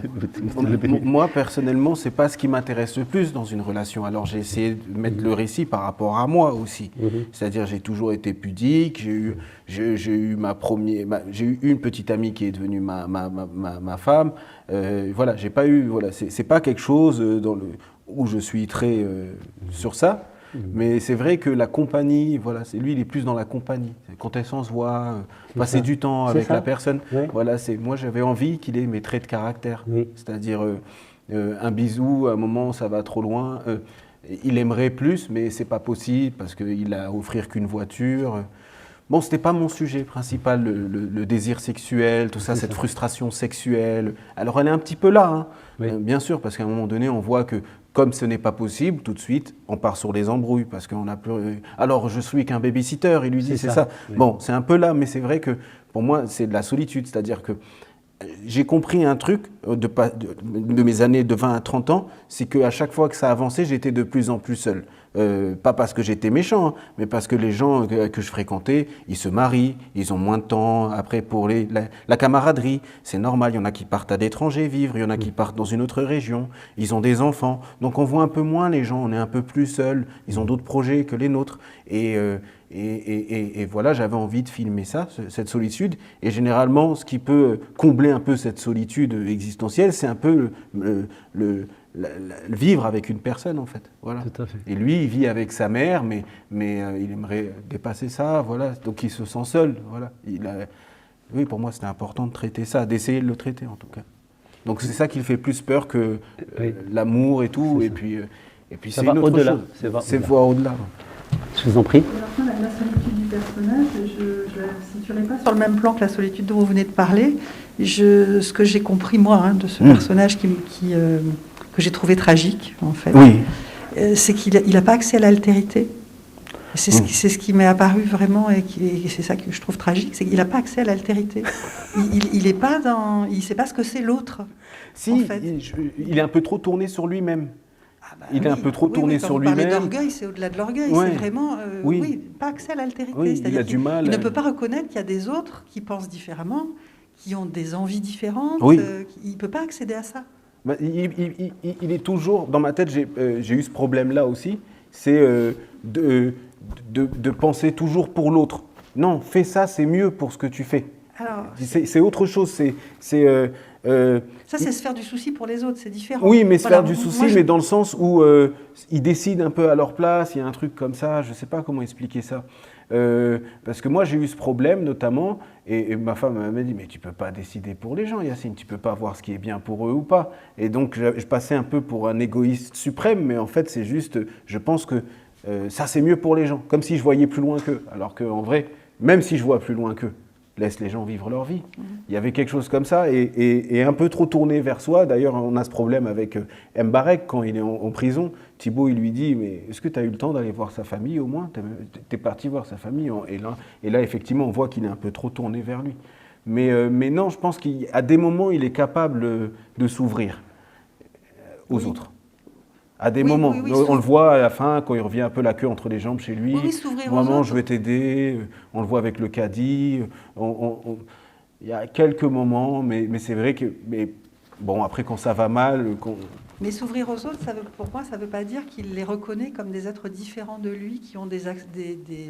Moi, personnellement, c'est pas ce qui m'intéresse le plus dans une relation. Alors j'ai essayé de mettre le récit par rapport à moi aussi. C'est-à-dire, j'ai toujours été pudique. J'ai eu une petite amie qui est devenue ma femme. Voilà, j'ai pas eu. Voilà, c'est pas quelque chose où je suis très sur ça. Mais c'est vrai que la compagnie, voilà, lui, il est plus dans la compagnie. Quand on se voit, passer du temps avec la personne. Oui. Voilà, moi, j'avais envie qu'il ait mes traits de caractère. Oui. C'est-à-dire, un bisou, à un moment, ça va trop loin. Il aimerait plus, mais c'est pas possible parce qu'il a à offrir qu'une voiture. Bon, c'était pas mon sujet principal, le désir sexuel, tout ça, cette frustration sexuelle. Alors, elle est un petit peu là, hein, bien sûr, parce qu'à un moment donné, on voit que comme ce n'est pas possible, tout de suite, on part sur les embrouilles parce qu'on a plus. Alors, je suis qu'un babysitter, il lui dit, c'est ça. Oui. Bon, c'est un peu là, mais c'est vrai que pour moi, c'est de la solitude. C'est-à-dire que j'ai compris un truc de mes années de 20 à 30 ans, c'est qu'à chaque fois que ça avançait, j'étais de plus en plus seul. Pas parce que j'étais méchant, hein, mais parce que les gens que je fréquentais, ils se marient, ils ont moins de temps après pour la camaraderie. C'est normal, il y en a qui partent à l'étranger vivre, il y en a qui partent dans une autre région, ils ont des enfants. Donc on voit un peu moins les gens, on est un peu plus seuls, ils ont d'autres projets que les nôtres. Et voilà, j'avais envie de filmer ça, cette solitude. Et généralement, ce qui peut combler un peu cette solitude existentielle, c'est un peu le vivre avec une personne, en fait. Voilà. Tout à fait. Et lui, il vit avec sa mère, mais il aimerait dépasser ça, voilà. Donc il se sent seul, voilà. Oui, pour moi, c'était important de traiter ça, d'essayer de le traiter, en tout cas. Donc c'est ça qui le fait plus peur que l'amour et tout. Et puis c'est une autre chose. C'est voir au-delà. Je vous en prie. La solitude du personnage, je ne la situerai pas sur le même plan que la solitude dont vous venez de parler. Ce que j'ai compris, moi, de ce personnage que j'ai trouvé tragique, en fait, c'est qu'il n'a pas accès à l'altérité. C'est ce qui m'est apparu vraiment, et c'est ça que je trouve tragique, c'est qu'il n'a pas accès à l'altérité. Il ne sait pas ce que c'est l'autre. Si, en fait. il est un peu trop tourné sur lui-même. Il est un peu trop tourné sur lui-même. Lui-même. D'orgueil, c'est au-delà de l'orgueil. C'est vraiment, pas accès à l'altérité. Il a du mal. Il ne peut pas reconnaître qu'il y a des autres qui pensent différemment, qui ont des envies différentes. Il ne peut pas accéder à ça. Il est toujours, dans ma tête, j'ai eu ce problème-là aussi, c'est de penser toujours pour l'autre. Non, fais ça, c'est mieux pour ce que tu fais. C'est autre chose. Ça, c'est se faire du souci pour les autres, c'est différent. Oui, mais se faire du souci, mais dans le sens où ils décident un peu à leur place, il y a un truc comme ça, je ne sais pas comment expliquer ça. Parce que moi, j'ai eu ce problème, notamment, et ma femme m'a dit, mais tu ne peux pas décider pour les gens, Yacine, tu ne peux pas voir ce qui est bien pour eux ou pas. Et donc, je passais un peu pour un égoïste suprême, mais en fait, c'est juste, je pense que ça, c'est mieux pour les gens, comme si je voyais plus loin qu'eux. Alors qu'en vrai, même si je vois plus loin qu'eux, laisse les gens vivre leur vie. Il y avait quelque chose comme ça, et un peu trop tourné vers soi. D'ailleurs, on a ce problème avec Mbarek, quand il est en prison. Thibaut, il lui dit, mais est-ce que tu as eu le temps d'aller voir sa famille au moins ? Tu es parti voir sa famille. Et là, effectivement, on voit qu'il est un peu trop tourné vers lui. Mais non, je pense qu'à des moments, il est capable de s'ouvrir aux autres. À des moments. On le voit à la fin, quand il revient un peu la queue entre les jambes chez lui. Maman, je vais t'aider. On le voit avec le caddie. Il y a quelques moments, mais c'est vrai que... Bon, après, quand ça va mal... Mais s'ouvrir aux autres, pour moi, ça ne veut pas dire qu'il les reconnaît comme des êtres différents de lui, qui ont des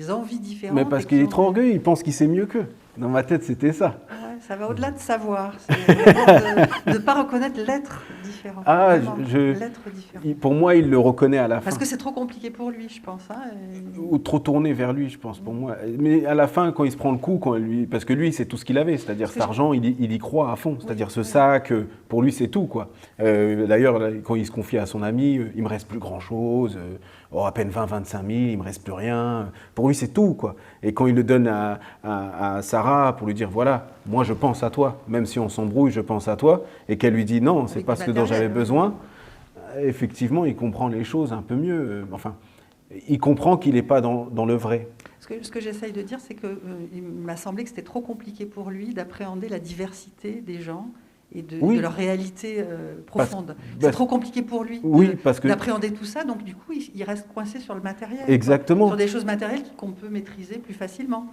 envies différentes. Mais parce qu'il est trop orgueilleux, il pense qu'il sait mieux qu'eux. Dans ma tête, c'était ça. Ouais, ça va au-delà de savoir. De ne pas reconnaître l'être différent. L'être différent. Pour moi, il le reconnaît à la fin. Parce que c'est trop compliqué pour lui, je pense. Ou trop tourné vers lui, je pense, pour moi. Mais à la fin, quand il se prend le coup, parce que lui, c'est tout ce qu'il avait. C'est-à-dire cet argent, il y croit à fond. C'est-à-dire ce sac, pour lui, c'est tout, quoi. D'ailleurs, quand il se confie à son ami, il me reste plus grand-chose, à peine 20-25 000, il me reste plus rien. Pour lui, c'est tout, quoi. Et quand il le donne à Sarah pour lui dire, voilà, moi je pense à toi, même si on s'embrouille, je pense à toi, et qu'elle lui dit non, c'est pas ce dont j'avais besoin, effectivement, il comprend les choses un peu mieux. Enfin, il comprend qu'il n'est pas dans le vrai. Ce que j'essaye de dire, c'est qu'il m'a semblé que c'était trop compliqué pour lui d'appréhender la diversité des gens et de leur réalité profonde. C'est trop compliqué pour lui d'appréhender tout ça, donc du coup, il reste coincé sur le matériel. Exactement. Sur des choses matérielles qu'on peut maîtriser plus facilement.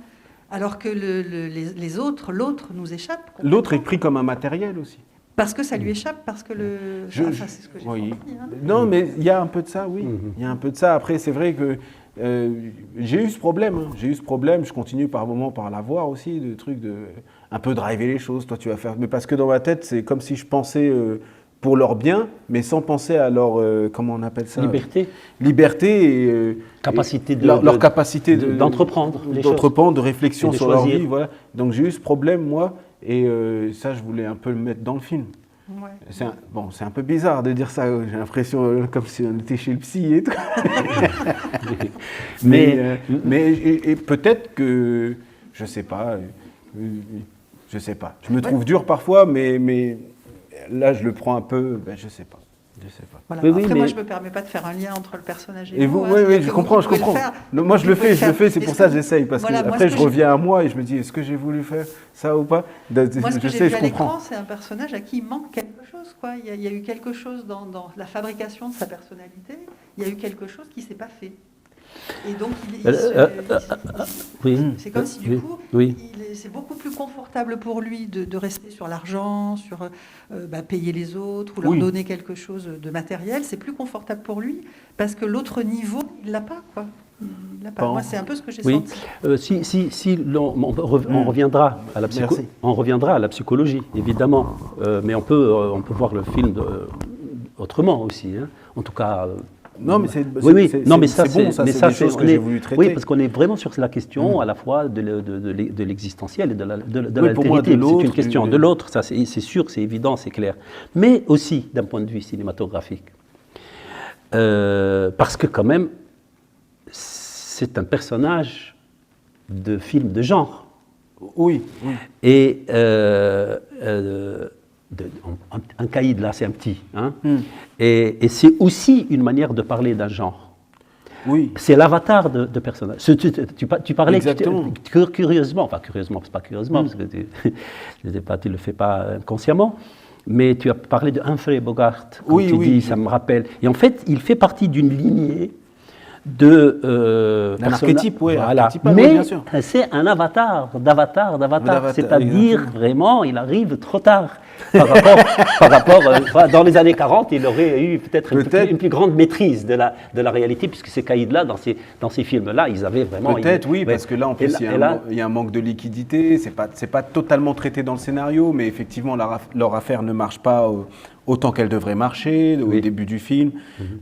Alors que les autres, l'autre nous échappe. L'autre est pris comme un matériel aussi. Parce que ça lui échappe, parce que c'est ce que j'ai compris. Non, mais il y a un peu de ça, oui. Il y a un peu de ça. Après, c'est vrai que j'ai eu ce problème. Je continue par moments par l'avoir aussi, de trucs de un peu driver les choses. Toi, tu vas faire. Mais parce que dans ma tête, c'est comme si je pensais pour leur bien, mais sans penser à leur comment on appelle ça ? Liberté et capacité leur capacité d'entreprendre les choses. De réflexion sur leur vie. Voilà. Donc j'ai eu ce problème moi, et ça, je voulais un peu le mettre dans le film. Ouais. C'est un peu bizarre de dire ça, j'ai l'impression comme si on était chez le psy et tout. mais peut-être que, je sais pas, je me trouve dur parfois, mais là je le prends un peu, je sais pas. Je sais pas. Voilà. Oui, oui, Après, mais- moi, je ne me permets pas de faire un lien entre le personnage et, Et vous, hein. oui, C'est-à-dire oui, que je vous, comprends, vous je pouvez le comprends. faire. Moi, je Vous le pouvez fais, c'est Est-ce pour que ça vous- que j'essaye, parce Voilà, que moi, après, ce je que reviens à moi et je me dis, est-ce que j'ai voulu faire ça ou pas? Moi, ce que Je j'ai sais, vu je à comprends. l'écran, c'est un personnage à qui il manque quelque chose, quoi. Il y a eu quelque chose dans la fabrication de sa personnalité. Il y a eu quelque chose qui ne s'est pas fait. Et donc, Oui. c'est comme si, du Oui. coup, Oui. c'est beaucoup plus confortable pour lui de rester sur l'argent, sur payer les autres ou leur Oui. donner quelque chose de matériel. C'est plus confortable pour lui parce que l'autre niveau, il l'a pas, quoi. Il l'a pas. Pas Moi, en- c'est un peu ce que j'ai Oui. senti. Si on reviendra à la Merci. on reviendra à la psychologie, évidemment, mais on peut voir le film autrement aussi, hein. En tout cas. Non, mais c'est Oui, oui. c'est- Non, mais c'est ça, bon, ça, mais c'est ça, des choses que on j'ai est- voulu traiter. Oui, parce qu'on est vraiment sur la question à la fois de l'existentiel et de Oui, pour moi, l'altérité. de l'autre, C'est une question de l'autre, ça c'est sûr, c'est évident, c'est clair. Mais aussi d'un point de vue cinématographique. Parce que quand même, c'est un personnage de film de genre. Oui, oui. Et un caïd, là, c'est un petit. Hein. Et c'est aussi une manière de parler d'un genre. Oui. C'est l'avatar de personnage. Tu parlais Exactement. curieusement, enfin curieusement, c'est pas curieusement, parce que tu le fais pas inconsciemment, mais tu as parlé de Humphrey Bogart, quand Oui, tu oui. dis, ça me rappelle. Et en fait, il fait partie d'une lignée de D'un archétype, oui, voilà. archétypal, oui, Mais bien sûr. c'est un d'avatar. D'avatar, C'est-à-dire exactement. vraiment, il arrive trop tard. Par rapport dans les années 40, il aurait eu peut-être une plus grande maîtrise de la réalité, puisque ces caïds-là, dans ces films-là, ils avaient vraiment... Peut-être, oui, ouais. parce que là, en plus, il y a un manque de liquidité. C'est pas totalement traité dans le scénario, mais effectivement, leur affaire ne marche pas autant qu'elle devrait marcher au début du film.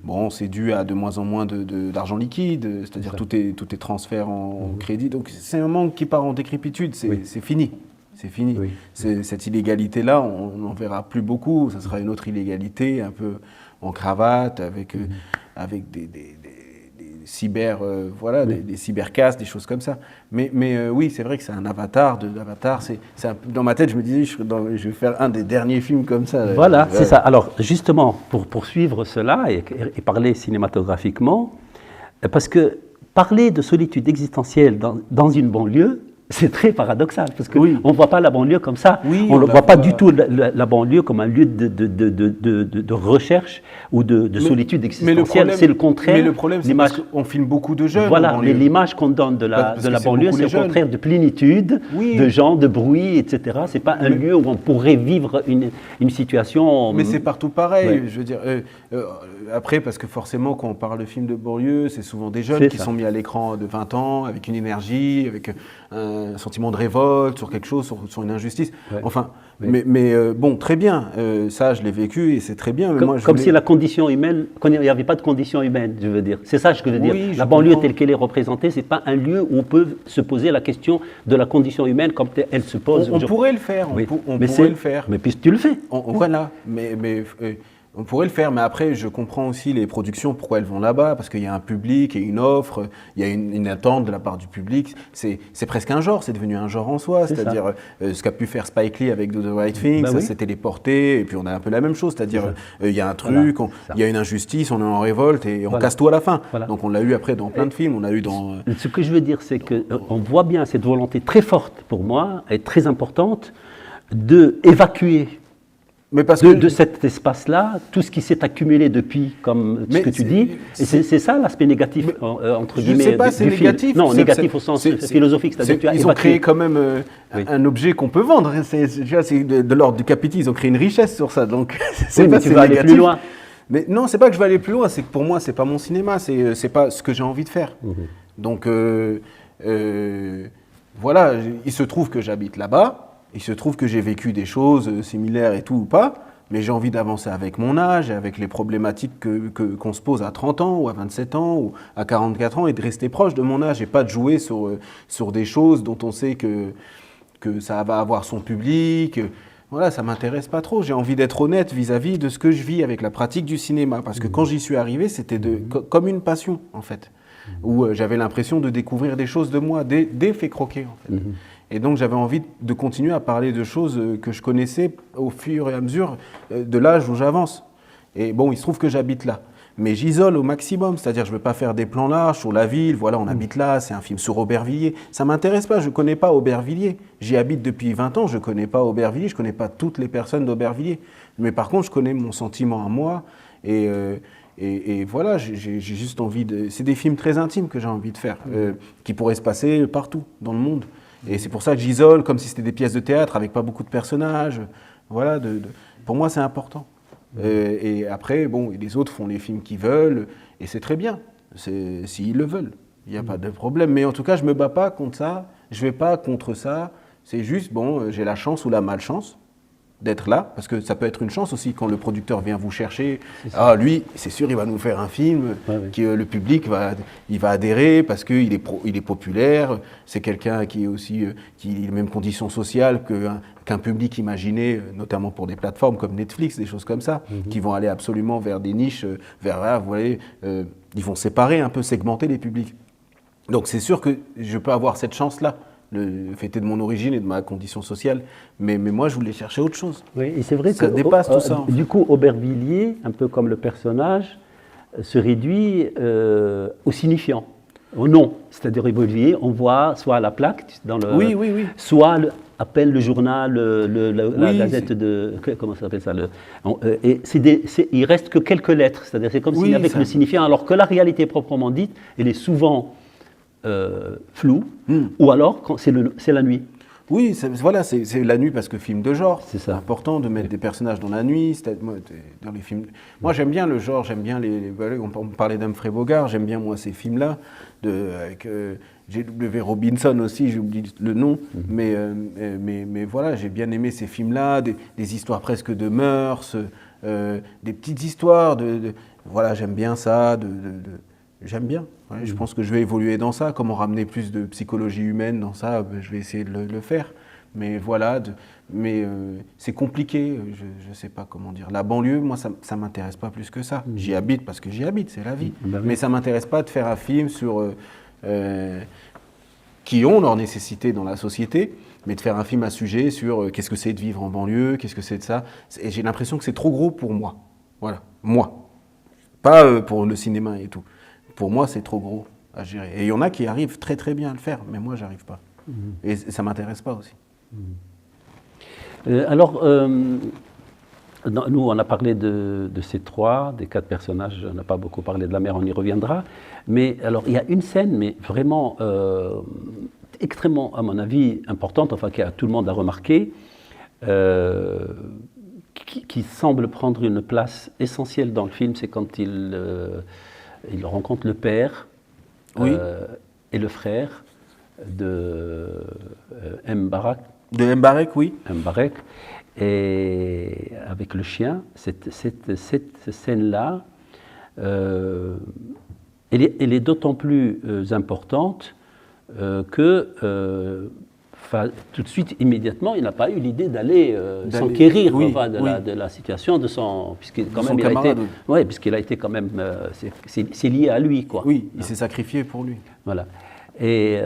Bon, c'est dû à de moins en moins d'argent liquide, c'est-à-dire tout est transfert en crédit. Donc, c'est un manque qui part en décrépitude. C'est fini. C'est fini. Oui. Cette illégalité-là, on n'en verra plus beaucoup. Ça sera une autre illégalité, un peu en cravate, avec des cyber, des cybercasses, des choses comme ça. Mais oui, c'est vrai que c'est un avatar. Dans ma tête, je me disais, je vais faire un des derniers films comme ça. Voilà, c'est ça. Alors, justement, pour poursuivre cela et parler cinématographiquement, parce que parler de solitude existentielle dans une banlieue, c'est très paradoxal, parce qu'on ne voit pas la banlieue comme ça. Oui, on ne voit pas du tout la banlieue comme un lieu de recherche ou de solitude existentielle. C'est le contraire. Mais le problème, c'est qu'on filme beaucoup de jeunes. Voilà, mais l'image qu'on donne de la banlieue, c'est au contraire de plénitude, de gens, de bruit, etc. Ce n'est pas un lieu où on pourrait vivre une situation... Mais c'est partout pareil. Ouais. Je veux dire, après, parce que forcément, quand on parle de films de banlieue, c'est souvent des jeunes qui sont mis à l'écran de 20 ans, avec une énergie, avec un sentiment de révolte sur quelque chose, sur une injustice. Ouais. Enfin, mais bon, très bien. Ça, je l'ai vécu et c'est très bien. Mais Comme si la condition humaine, qu'il n'y avait pas de condition humaine, je veux dire. C'est ça que je veux dire. La banlieue telle qu'elle est représentée, ce n'est pas un lieu où on peut se poser la question de la condition humaine comme elle se pose. On pourrait le faire. Oui. On pourrait le faire. Mais puisque tu le fais. Voilà. On pourrait le faire, mais après, je comprends aussi les productions, pourquoi elles vont là-bas, parce qu'il y a un public et une offre, il y a une attente de la part du public. C'est presque un genre, c'est devenu un genre en soi. C'est-à-dire, ce qu'a pu faire Spike Lee avec Do the Right Thing, ça s'est téléporté, et puis on a un peu la même chose. C'est-à-dire, il y a un truc, il y a une injustice, on est en révolte, et on casse tout à la fin. Voilà. Donc on l'a eu après dans plein de films, on l'a eu dans... Ce que je veux dire, c'est qu'on voit bien cette volonté très forte, pour moi, et très importante, d'évacuer de cet espace-là, tout ce qui s'est accumulé depuis, comme ce que tu dis. Et c'est ça l'aspect négatif, entre guillemets, je sais pas, du c'est film. négatif. Non, négatif au sens philosophique. Ils ont créé quand même un objet qu'on peut vendre. C'est de l'ordre du capital. Ils ont créé une richesse sur ça. Donc, oui, mais tu vas aller plus loin. Mais non, c'est pas que je vais aller plus loin. C'est que pour moi, c'est pas mon cinéma. C'est pas ce que j'ai envie de faire. Donc, voilà. Il se trouve que j'habite là-bas. Il se trouve que j'ai vécu des choses similaires et tout ou pas, mais j'ai envie d'avancer avec mon âge et avec les problématiques qu'on se pose à 30 ans ou à 27 ans ou à 44 ans et de rester proche de mon âge et pas de jouer sur des choses dont on sait que ça va avoir son public. Voilà, ça m'intéresse pas trop. J'ai envie d'être honnête vis-à-vis de ce que je vis avec la pratique du cinéma. Parce que quand j'y suis arrivé, c'était comme une passion, en fait, où j'avais l'impression de découvrir des choses de moi, des faits croqués, en fait. Et donc j'avais envie de continuer à parler de choses que je connaissais au fur et à mesure de l'âge où j'avance. Et bon, il se trouve que j'habite là. Mais j'isole au maximum, c'est-à-dire je ne veux pas faire des plans larges sur la ville, voilà, on habite là, c'est un film sur Aubervilliers. Ça ne m'intéresse pas, je ne connais pas Aubervilliers. J'y habite depuis 20 ans, je ne connais pas Aubervilliers, je ne connais pas toutes les personnes d'Aubervilliers. Mais par contre, je connais mon sentiment à moi. Et voilà, j'ai juste envie de... C'est des films très intimes que j'ai envie de faire, qui pourraient se passer partout dans le monde. Et c'est pour ça que j'isole, comme si c'était des pièces de théâtre, avec pas beaucoup de personnages. Voilà, pour moi, c'est important. Et après, bon, les autres font les films qu'ils veulent, et c'est très bien, s'ils le veulent. Il n'y a pas de problème. Mais en tout cas, je ne me bats pas contre ça, je ne vais pas contre ça. C'est juste, bon, j'ai la chance ou la malchance d'être là, parce que ça peut être une chance aussi quand le producteur vient vous chercher. Ah, lui, c'est sûr, il va nous faire un film que le public va adhérer parce qu'il est populaire. C'est quelqu'un qui est aussi qui a les mêmes conditions sociales qu'un public imaginé, notamment pour des plateformes comme Netflix, des choses comme ça, qui vont aller absolument vers des niches, vous voyez, ils vont séparer un peu, segmenter les publics. Donc c'est sûr que je peux avoir cette chance-là. Le fait de mon origine et de ma condition sociale, mais moi je voulais chercher autre chose. Oui, et c'est vrai ça dépasse tout ça. Du coup, Aubervilliers, un peu comme le personnage, se réduit au signifiant, au nom. C'est-à-dire Aubervilliers, on voit soit la plaque dans le, oui. soit appelle le journal, la gazette de comment ça s'appelle ça et il reste que quelques lettres. C'est-à-dire c'est comme s'il y avait le signifiant, alors que la réalité proprement dite, elle est souvent flou, ou alors quand c'est la nuit. Oui, voilà, c'est la nuit parce que film de genre. C'est important de mettre des personnages dans la nuit, dans les films. Moi, j'aime bien le genre, j'aime bien on parlait d'Humphrey Bogart, j'aime bien moi ces films-là, avec J.W. Robinson aussi, j'ai oublié le nom, mais voilà, j'ai bien aimé ces films-là, des histoires presque de mœurs, des petites histoires voilà, j'aime bien ça, j'aime bien. Ouais, je pense que je vais évoluer dans ça. Comment ramener plus de psychologie humaine dans ça, je vais essayer de le faire. Mais voilà, c'est compliqué, je ne sais pas comment dire. La banlieue, moi, ça ne m'intéresse pas plus que ça. J'y habite parce que j'y habite, c'est la vie. Mais ça ne m'intéresse pas de faire un film sur qui ont leur nécessité dans la société, mais de faire un film à sujet sur qu'est-ce que c'est de vivre en banlieue, qu'est-ce que c'est de ça. Et j'ai l'impression que c'est trop gros pour moi. Voilà, moi. Pas pour le cinéma et tout. Pour moi, c'est trop gros à gérer. Et il y en a qui arrivent très très bien à le faire, mais moi, j'arrive pas. Et ça m'intéresse pas aussi. Alors, nous, on a parlé de ces des 4 personnages. On n'a pas beaucoup parlé de la mère, on y reviendra. Mais alors, il y a une scène, mais vraiment extrêmement, à mon avis, importante, enfin, que tout le monde a remarqué, qui semble prendre une place essentielle dans le film, c'est quand il rencontre le père et le frère de Mbarek. De Mbarek, oui. Mbarek. Et avec le chien, cette scène-là, elle est d'autant plus importante que tout de suite, immédiatement, il n'a pas eu l'idée d'aller s'enquérir de la situation de son... Puisqu'il a été quand même... c'est lié à lui, quoi. Oui, il s'est sacrifié pour lui. Voilà. Et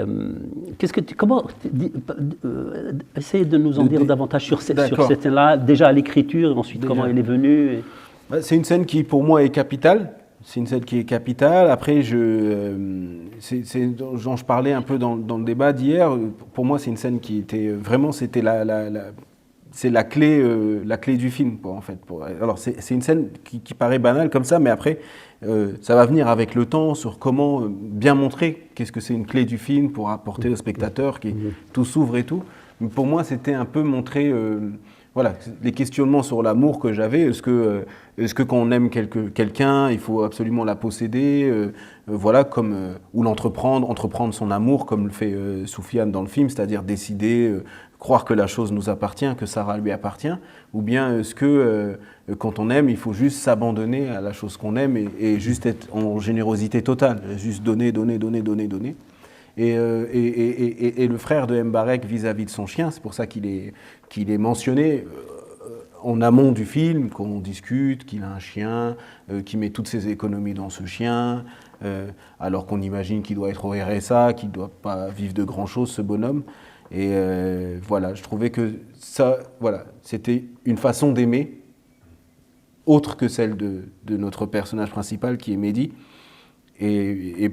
essayez de nous en dire davantage sur cette scène-là, déjà à l'écriture, ensuite comment elle est venue. C'est une scène qui, pour moi, est capitale. C'est une scène qui est capitale. Après, c'est dont je parlais un peu dans le débat d'hier. Pour moi, c'est une scène qui était vraiment, c'était c'est la clé du film, en fait. Alors, c'est une scène qui paraît banale comme ça, mais après, ça va venir avec le temps sur comment bien montrer qu'est-ce que c'est une clé du film pour apporter au spectateur, qui tout s'ouvre et tout. Mais pour moi, c'était un peu montrer... voilà, les questionnements sur l'amour que j'avais, est-ce que quand on aime quelqu'un, il faut absolument la posséder, voilà, ou entreprendre son amour, comme le fait Soufiane dans le film, c'est-à-dire décider, croire que la chose nous appartient, que Sarah lui appartient, ou bien est-ce que quand on aime, il faut juste s'abandonner à la chose qu'on aime et juste être en générosité totale, juste donner. Et le frère de Mbarek vis-à-vis de son chien, c'est pour ça qu'il est mentionné en amont du film, qu'on discute, qu'il a un chien, qu'il met toutes ses économies dans ce chien, alors qu'on imagine qu'il doit être au RSA, qu'il ne doit pas vivre de grand-chose, ce bonhomme. Et voilà, je trouvais que ça, voilà, c'était une façon d'aimer autre que celle de notre personnage principal qui est Mehdi. Et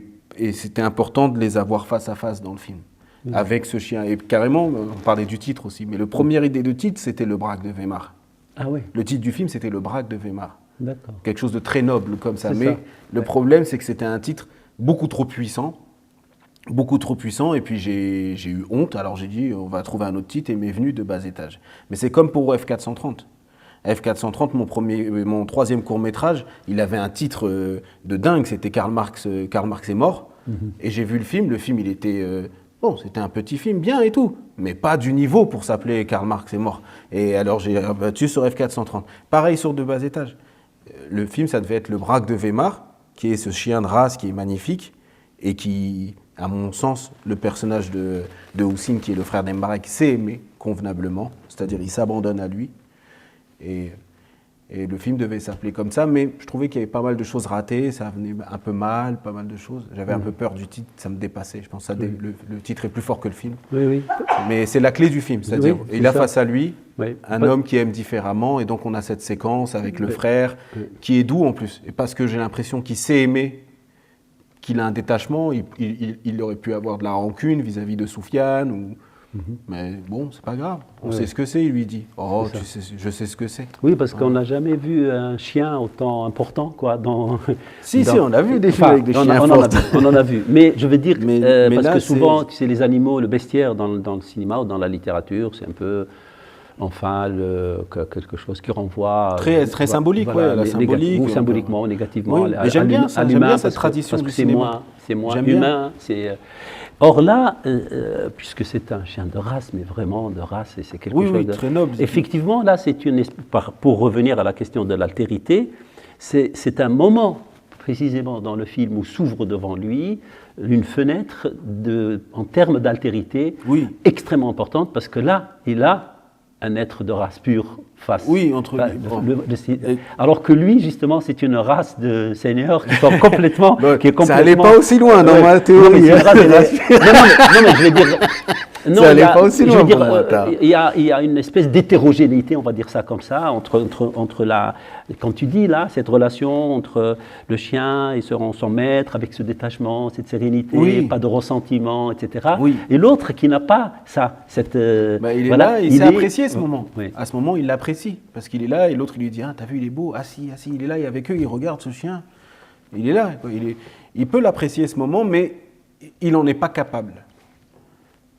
c'était important de les avoir face à face dans le film, avec ce chien. Et carrément, on parlait du titre aussi, mais le première idée de titre, c'était Le Braque de Weimar. Ah oui, Le titre du film, c'était Le Braque de Weimar. d'accord. Quelque chose de très noble comme ça. C'est Mais ça. le problème, c'est que c'était un titre beaucoup trop puissant. Beaucoup trop puissant. Et puis j'ai eu honte. Alors j'ai dit, on va trouver un autre titre et m'est venu De Bas Étage. Mais c'est comme pour F430. F430, mon troisième court-métrage, il avait un titre de dingue. C'était Karl Marx est mort. Et j'ai vu le film. Le film, il était... bon, c'était un petit film, bien et tout, mais pas du niveau pour s'appeler Karl Marx est mort. Et alors j'ai rabattu sur F430. Pareil sur De Bas Étage. Le film, ça devait être Le Braque de Weimar, qui est ce chien de race qui est magnifique et qui, à mon sens, le personnage de Houssine, qui est le frère d'Embarek, sait aimer convenablement, c'est-à-dire il s'abandonne à lui. Et le film devait s'appeler comme ça, mais je trouvais qu'il y avait pas mal de choses ratées, ça venait un peu mal, pas mal de choses. J'avais un peu peur du titre, ça me dépassait. Je pense que le titre est plus fort que le film. Oui, oui. Mais c'est la clé du film, c'est-à-dire Oui, il a ça. face à lui Oui. un homme qui aime différemment, et donc on a cette séquence avec le frère, qui est doux en plus. Et parce que j'ai l'impression qu'il sait aimer, qu'il a un détachement, il aurait pu avoir de la rancune vis-à-vis de Soufiane, ou... mais bon, c'est pas grave, on sait ce que c'est, il lui dit. Oh, tu sais, je sais ce que c'est. Oui, parce qu'on n'a jamais vu un chien autant important, quoi, dans... Si, on a vu des films Enfin, avec des chiens on forts. on en a vu. Mais je veux dire, Mais parce là, que souvent, tu sais, les animaux, le bestiaire dans le cinéma ou dans la littérature, c'est un peu... Enfin, quelque chose qui renvoie... Très symbolique, ouais, la symbolique. Ou symboliquement, ou négativement. Oui, mais j'aime bien ça, j'aime bien cette tradition du cinéma. C'est moins J'aime bien. humain. Or là, puisque c'est un chien de race, mais vraiment de race, et c'est quelque chose de... très noble. Effectivement, là, pour revenir à la question de l'altérité, c'est un moment, précisément dans le film, où s'ouvre devant lui une fenêtre en termes d'altérité extrêmement importante, parce que là, il a un être de race pure face. Oui, entre alors que lui, justement, c'est une race de seigneurs qui sont complètement... qui est complètement... Ça n'allait pas aussi loin dans ma théorie. Non, mais je vais dire... Non, ça n'allait pas aussi loin pour moi. Il y a une espèce d'hétérogénéité, on va dire ça comme ça, entre la... Quand tu dis là, cette relation entre le chien et son maître, avec ce détachement, cette sérénité, pas de ressentiment, etc. Et l'autre qui n'a pas ça, cette... il est là, il sait apprécier ce moment. À ce moment, il l'apprécie, parce qu'il est là, et l'autre il lui dit, ah, t'as vu, il est beau, ah si, il est là, et avec eux, il regarde ce chien. Il est là, quoi. Il peut l'apprécier ce moment, mais il n'en est pas capable.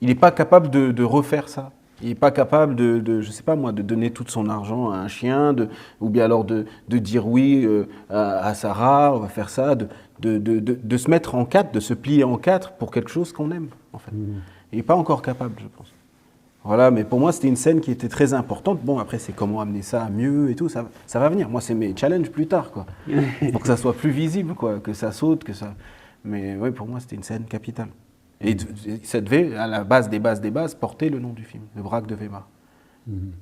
Il n'est pas capable de refaire ça. Il n'est pas capable je sais pas moi, de donner tout son argent à un chien, ou bien alors de dire oui à Sarah, on va faire ça, de se mettre en quatre, de se plier en quatre pour quelque chose qu'on aime, en fait. Il n'est pas encore capable, je pense. Voilà, mais pour moi, c'était une scène qui était très importante. Bon, après, c'est comment amener ça à mieux et tout, ça va venir. Moi, c'est mes challenges plus tard, quoi. Pour que ça soit plus visible, quoi, que ça saute, que ça... Mais oui, pour moi, c'était une scène capitale. Et ça devait, à la base des bases, porter le nom du film, Le Braque de Weimar,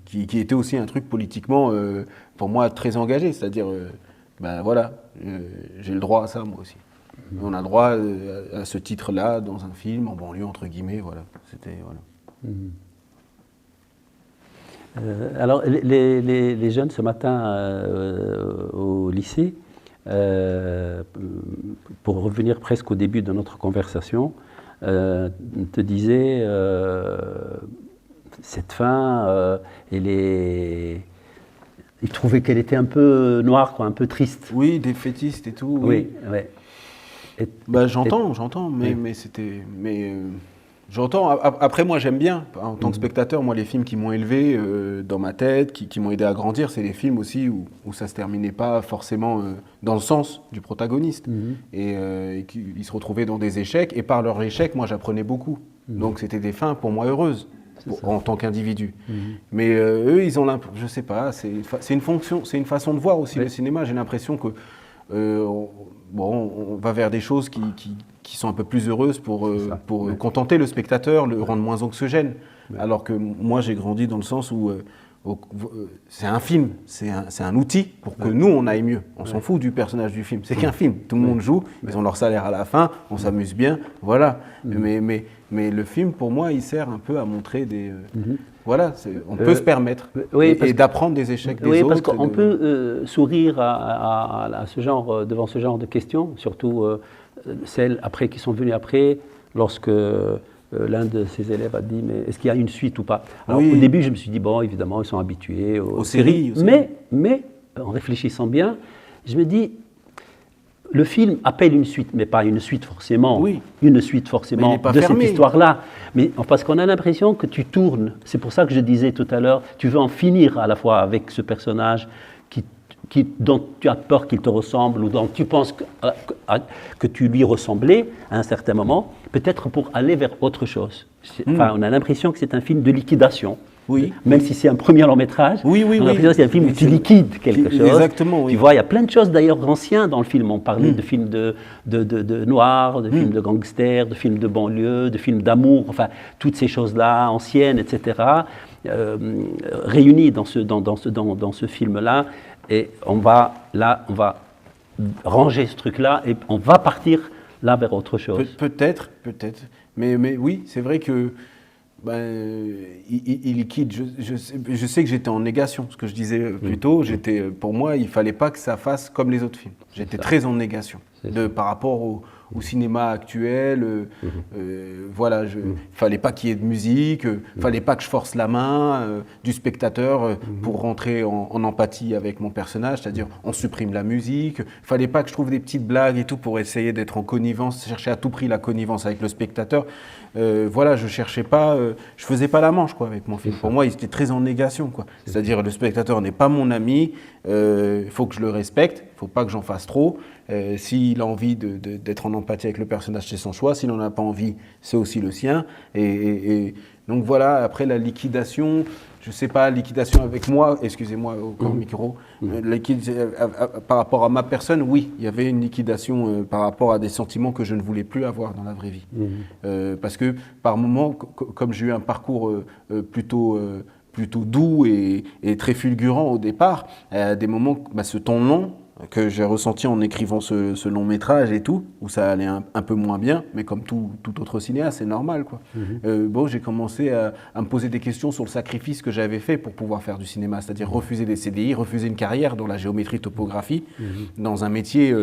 qui était aussi un truc politiquement, pour moi, très engagé. C'est-à-dire, voilà, j'ai le droit à ça, moi aussi. On a le droit à ce titre-là dans un film, en banlieue, entre guillemets, voilà. C'était, voilà. Alors, les jeunes, ce matin, au lycée, pour revenir presque au début de notre conversation, te disaient, cette fin, ils trouvaient qu'elle était un peu noire, quoi, un peu triste. Oui, défaitiste et tout. Oui. J'entends, mais c'était... J'entends. Après, moi, j'aime bien. En tant que spectateur, moi, les films qui m'ont élevé dans ma tête, qui m'ont aidé à grandir, c'est les films aussi où ça se terminait pas forcément dans le sens du protagoniste. Et qu'ils se retrouvaient dans des échecs. Et par leurs échecs, moi, j'apprenais beaucoup. Donc, c'était des fins, pour moi, heureuses, en tant qu'individu. Mais eux, ils ont je sais pas, c'est une fonction, c'est une façon de voir aussi le cinéma. J'ai l'impression que on va vers des choses qui sont un peu plus heureuses pour contenter le spectateur, le rendre moins anxiogène. Alors que moi, j'ai grandi dans le sens où c'est un film, c'est un outil pour que nous, on aille mieux. On s'en fout du personnage du film. C'est qu'un film. Tout le monde joue, ils ont leur salaire à la fin, on s'amuse bien, voilà. Mais le film, pour moi, il sert un peu à montrer des... Voilà, on peut se permettre et d'apprendre des échecs des autres. Oui, parce qu'on peut sourire à ce genre, devant ce genre de questions, surtout celles après qui sont venues après, lorsque... l'un de ses élèves a dit, mais est-ce qu'il y a une suite ou pas? Alors, au début, je me suis dit, bon, évidemment, ils sont habitués aux séries. Mais, en réfléchissant bien, je me dis, le film appelle une suite, mais pas une suite forcément. Une suite forcément de cette histoire-là. Mais parce qu'on a l'impression que tu tournes. C'est pour ça que je disais tout à l'heure, tu veux en finir à la fois avec ce personnage dont tu as peur qu'il te ressemble ou dont tu penses que tu lui ressemblais à un certain moment, peut-être pour aller vers autre chose. Enfin, on a l'impression que c'est un film de liquidation. Même si c'est un premier long métrage, on a l'impression que c'est un film où tu liquides quelque chose. Exactement, Tu vois, il y a plein de choses d'ailleurs anciens dans le film. On parlait de films de noirs, de films de gangsters, de films de banlieue, de films d'amour, enfin, toutes ces choses-là, anciennes, etc., réunies dans ce film-là. Et on va ranger ce truc-là et on va partir là vers autre chose. Peut-être. Mais oui, c'est vrai que il liquide. Je sais que j'étais en négation, ce que je disais plus tôt. Pour moi, il ne fallait pas que ça fasse comme les autres films. J'étais très en négation par rapport au cinéma actuel. Voilà, il ne fallait pas qu'il y ait de musique, il ne fallait pas que je force la main du spectateur pour rentrer en empathie avec mon personnage, c'est-à-dire on supprime la musique. Il ne fallait pas que je trouve des petites blagues et tout pour essayer d'être en connivence, chercher à tout prix la connivence avec le spectateur. Voilà, je cherchais pas, je faisais pas la manche quoi avec mon film. Pour moi, il était très en négation quoi. C'est-à-dire le spectateur n'est pas mon ami, il faut que je le respecte, il faut pas que j'en fasse trop. S'il a envie d'être en empathie avec le personnage, c'est son choix. S'il n'en a pas envie, c'est aussi le sien. Et donc voilà, après la liquidation, je sais pas, liquidation avec moi, excusez-moi au micro, par rapport à ma personne, oui, il y avait une liquidation par rapport à des sentiments que je ne voulais plus avoir dans la vraie vie. Parce que par moments, comme j'ai eu un parcours plutôt doux et très fulgurant au départ, à des moments, ce ton long, que j'ai ressenti en écrivant ce long métrage et tout, où ça allait un peu moins bien, mais comme tout autre cinéaste, c'est normal quoi. J'ai commencé à me poser des questions sur le sacrifice que j'avais fait pour pouvoir faire du cinéma, c'est-à-dire refuser des CDI, refuser une carrière dans la géométrie-topographie, dans un métier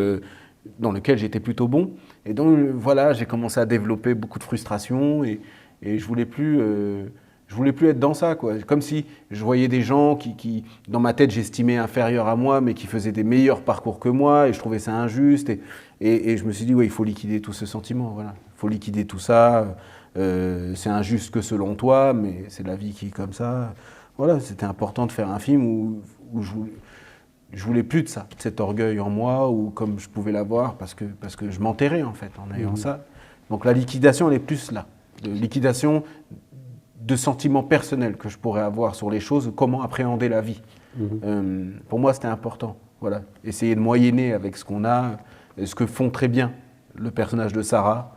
dans lequel j'étais plutôt bon. Et donc voilà, j'ai commencé à développer beaucoup de frustration et je voulais plus être dans ça, quoi. Comme si je voyais des gens qui dans ma tête, j'estimais inférieurs à moi, mais qui faisaient des meilleurs parcours que moi, et je trouvais ça injuste. Et je me suis dit, il faut liquider tout ce sentiment, voilà. Il faut liquider tout ça. C'est injuste que selon toi, mais c'est la vie qui est comme ça. Voilà, c'était important de faire un film où je voulais plus de ça, de cet orgueil en moi, ou comme je pouvais l'avoir, parce que je m'enterrais, en fait, en ayant ça. Donc la liquidation, elle est plus là. Liquidation de sentiments personnels que je pourrais avoir sur les choses, comment appréhender la vie. Pour moi, c'était important. Voilà. Essayer de moyenner avec ce qu'on a, ce que font très bien le personnage de Sarah,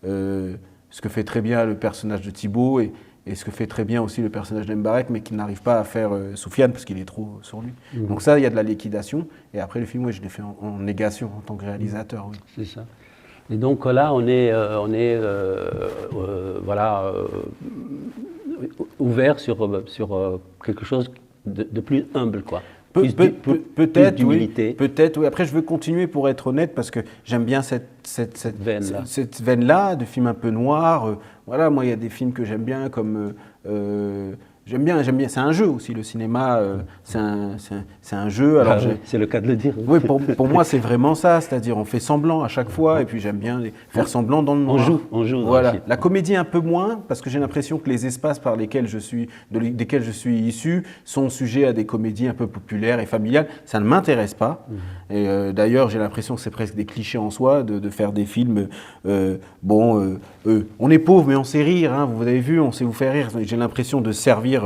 ce que fait très bien le personnage de Thibaut, et ce que fait très bien aussi le personnage d'Mbarek, mais qui n'arrive pas à faire Soufiane, parce qu'il est trop sur lui. Donc ça, il y a de la liquidation. Et après, le film, je l'ai fait en négation en tant que réalisateur. Oui. C'est ça. Et donc là, on est ouvert sur quelque chose de plus humble, quoi. Peut-être, oui. Peut-être, oui. Après, je veux continuer pour être honnête, parce que j'aime bien cette veine-là, de films un peu noirs. Voilà, moi, il y a des films que j'aime bien, comme... J'aime bien. C'est un jeu aussi, le cinéma. C'est un jeu. Alors, c'est le cas de le dire. Oui, pour moi, c'est vraiment ça. C'est-à-dire, on fait semblant à chaque fois, et puis j'aime bien faire semblant dans le noir. On joue. Voilà. La comédie un peu moins, parce que j'ai l'impression que les espaces desquels je suis issu sont sujets à des comédies un peu populaires et familiales. Ça ne m'intéresse pas. Et d'ailleurs, j'ai l'impression que c'est presque des clichés en soi de faire des films. On est pauvre, mais on sait rire. Hein, vous avez vu, on sait vous faire rire. J'ai l'impression de servir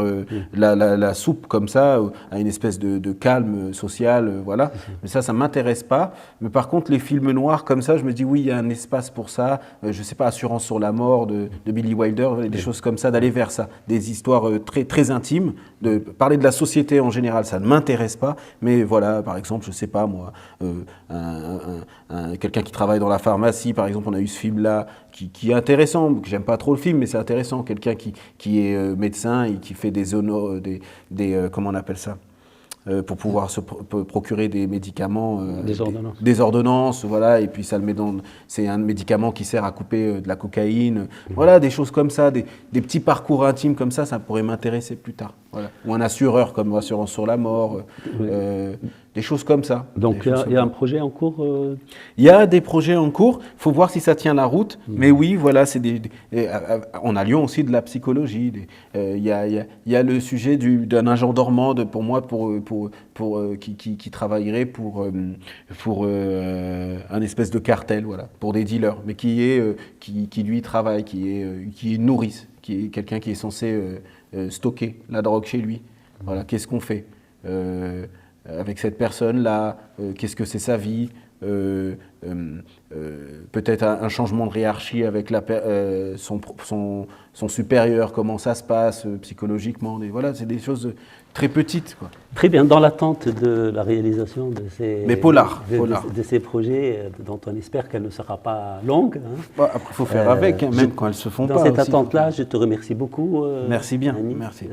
la soupe comme ça, à une espèce de calme social, voilà. Mais ça m'intéresse pas. Mais par contre, les films noirs comme ça, je me dis oui, il y a un espace pour ça. Je sais pas, Assurance sur la mort de Billy Wilder, des choses comme ça, d'aller vers ça. Des histoires très, très intimes, parler de la société en général, ça ne m'intéresse pas. Mais voilà, par exemple, je sais pas moi, quelqu'un qui travaille dans la pharmacie, par exemple, on a eu ce film-là qui est intéressant. J'aime pas trop le film, mais c'est intéressant. Quelqu'un qui est médecin et qui fait comment on appelle ça? Pour pouvoir se procurer des médicaments, des ordonnances, voilà, et puis ça le met c'est un médicament qui sert à couper de la cocaïne, voilà, des choses comme ça, des petits parcours intimes comme ça pourrait m'intéresser plus tard, voilà. Ou un assureur comme Assurance sur la mort, des choses comme ça. Donc il y a un projet en cours Il y a des projets en cours, il faut voir si ça tient la route, mais oui, voilà, on a à Lyon aussi de la psychologie, il y a le sujet d'un agent dormant pour moi, qui travaillerait pour un espèce de cartel, voilà, pour des dealers, mais qui lui travaille, qui est nourrice, qui est quelqu'un qui est censé stocker la drogue chez lui. Voilà, qu'est-ce qu'on fait avec cette personne-là, qu'est-ce que c'est sa vie, peut-être un changement de hiérarchie avec son supérieur, comment ça se passe psychologiquement, voilà, c'est des choses très petites, quoi. Très bien, dans l'attente de la réalisation de ces projets, dont on espère qu'elle ne sera pas longue. Hein. Bah, après, il faut faire avec, même quand elles se font pas. Dans cette attente-là, je te remercie beaucoup. Merci bien, Annie, merci.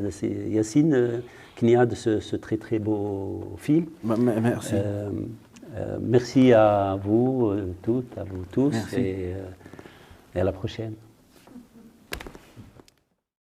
Yacine Knia de ce très très beau film. Merci. Merci à vous toutes, à vous tous, merci. et à la prochaine.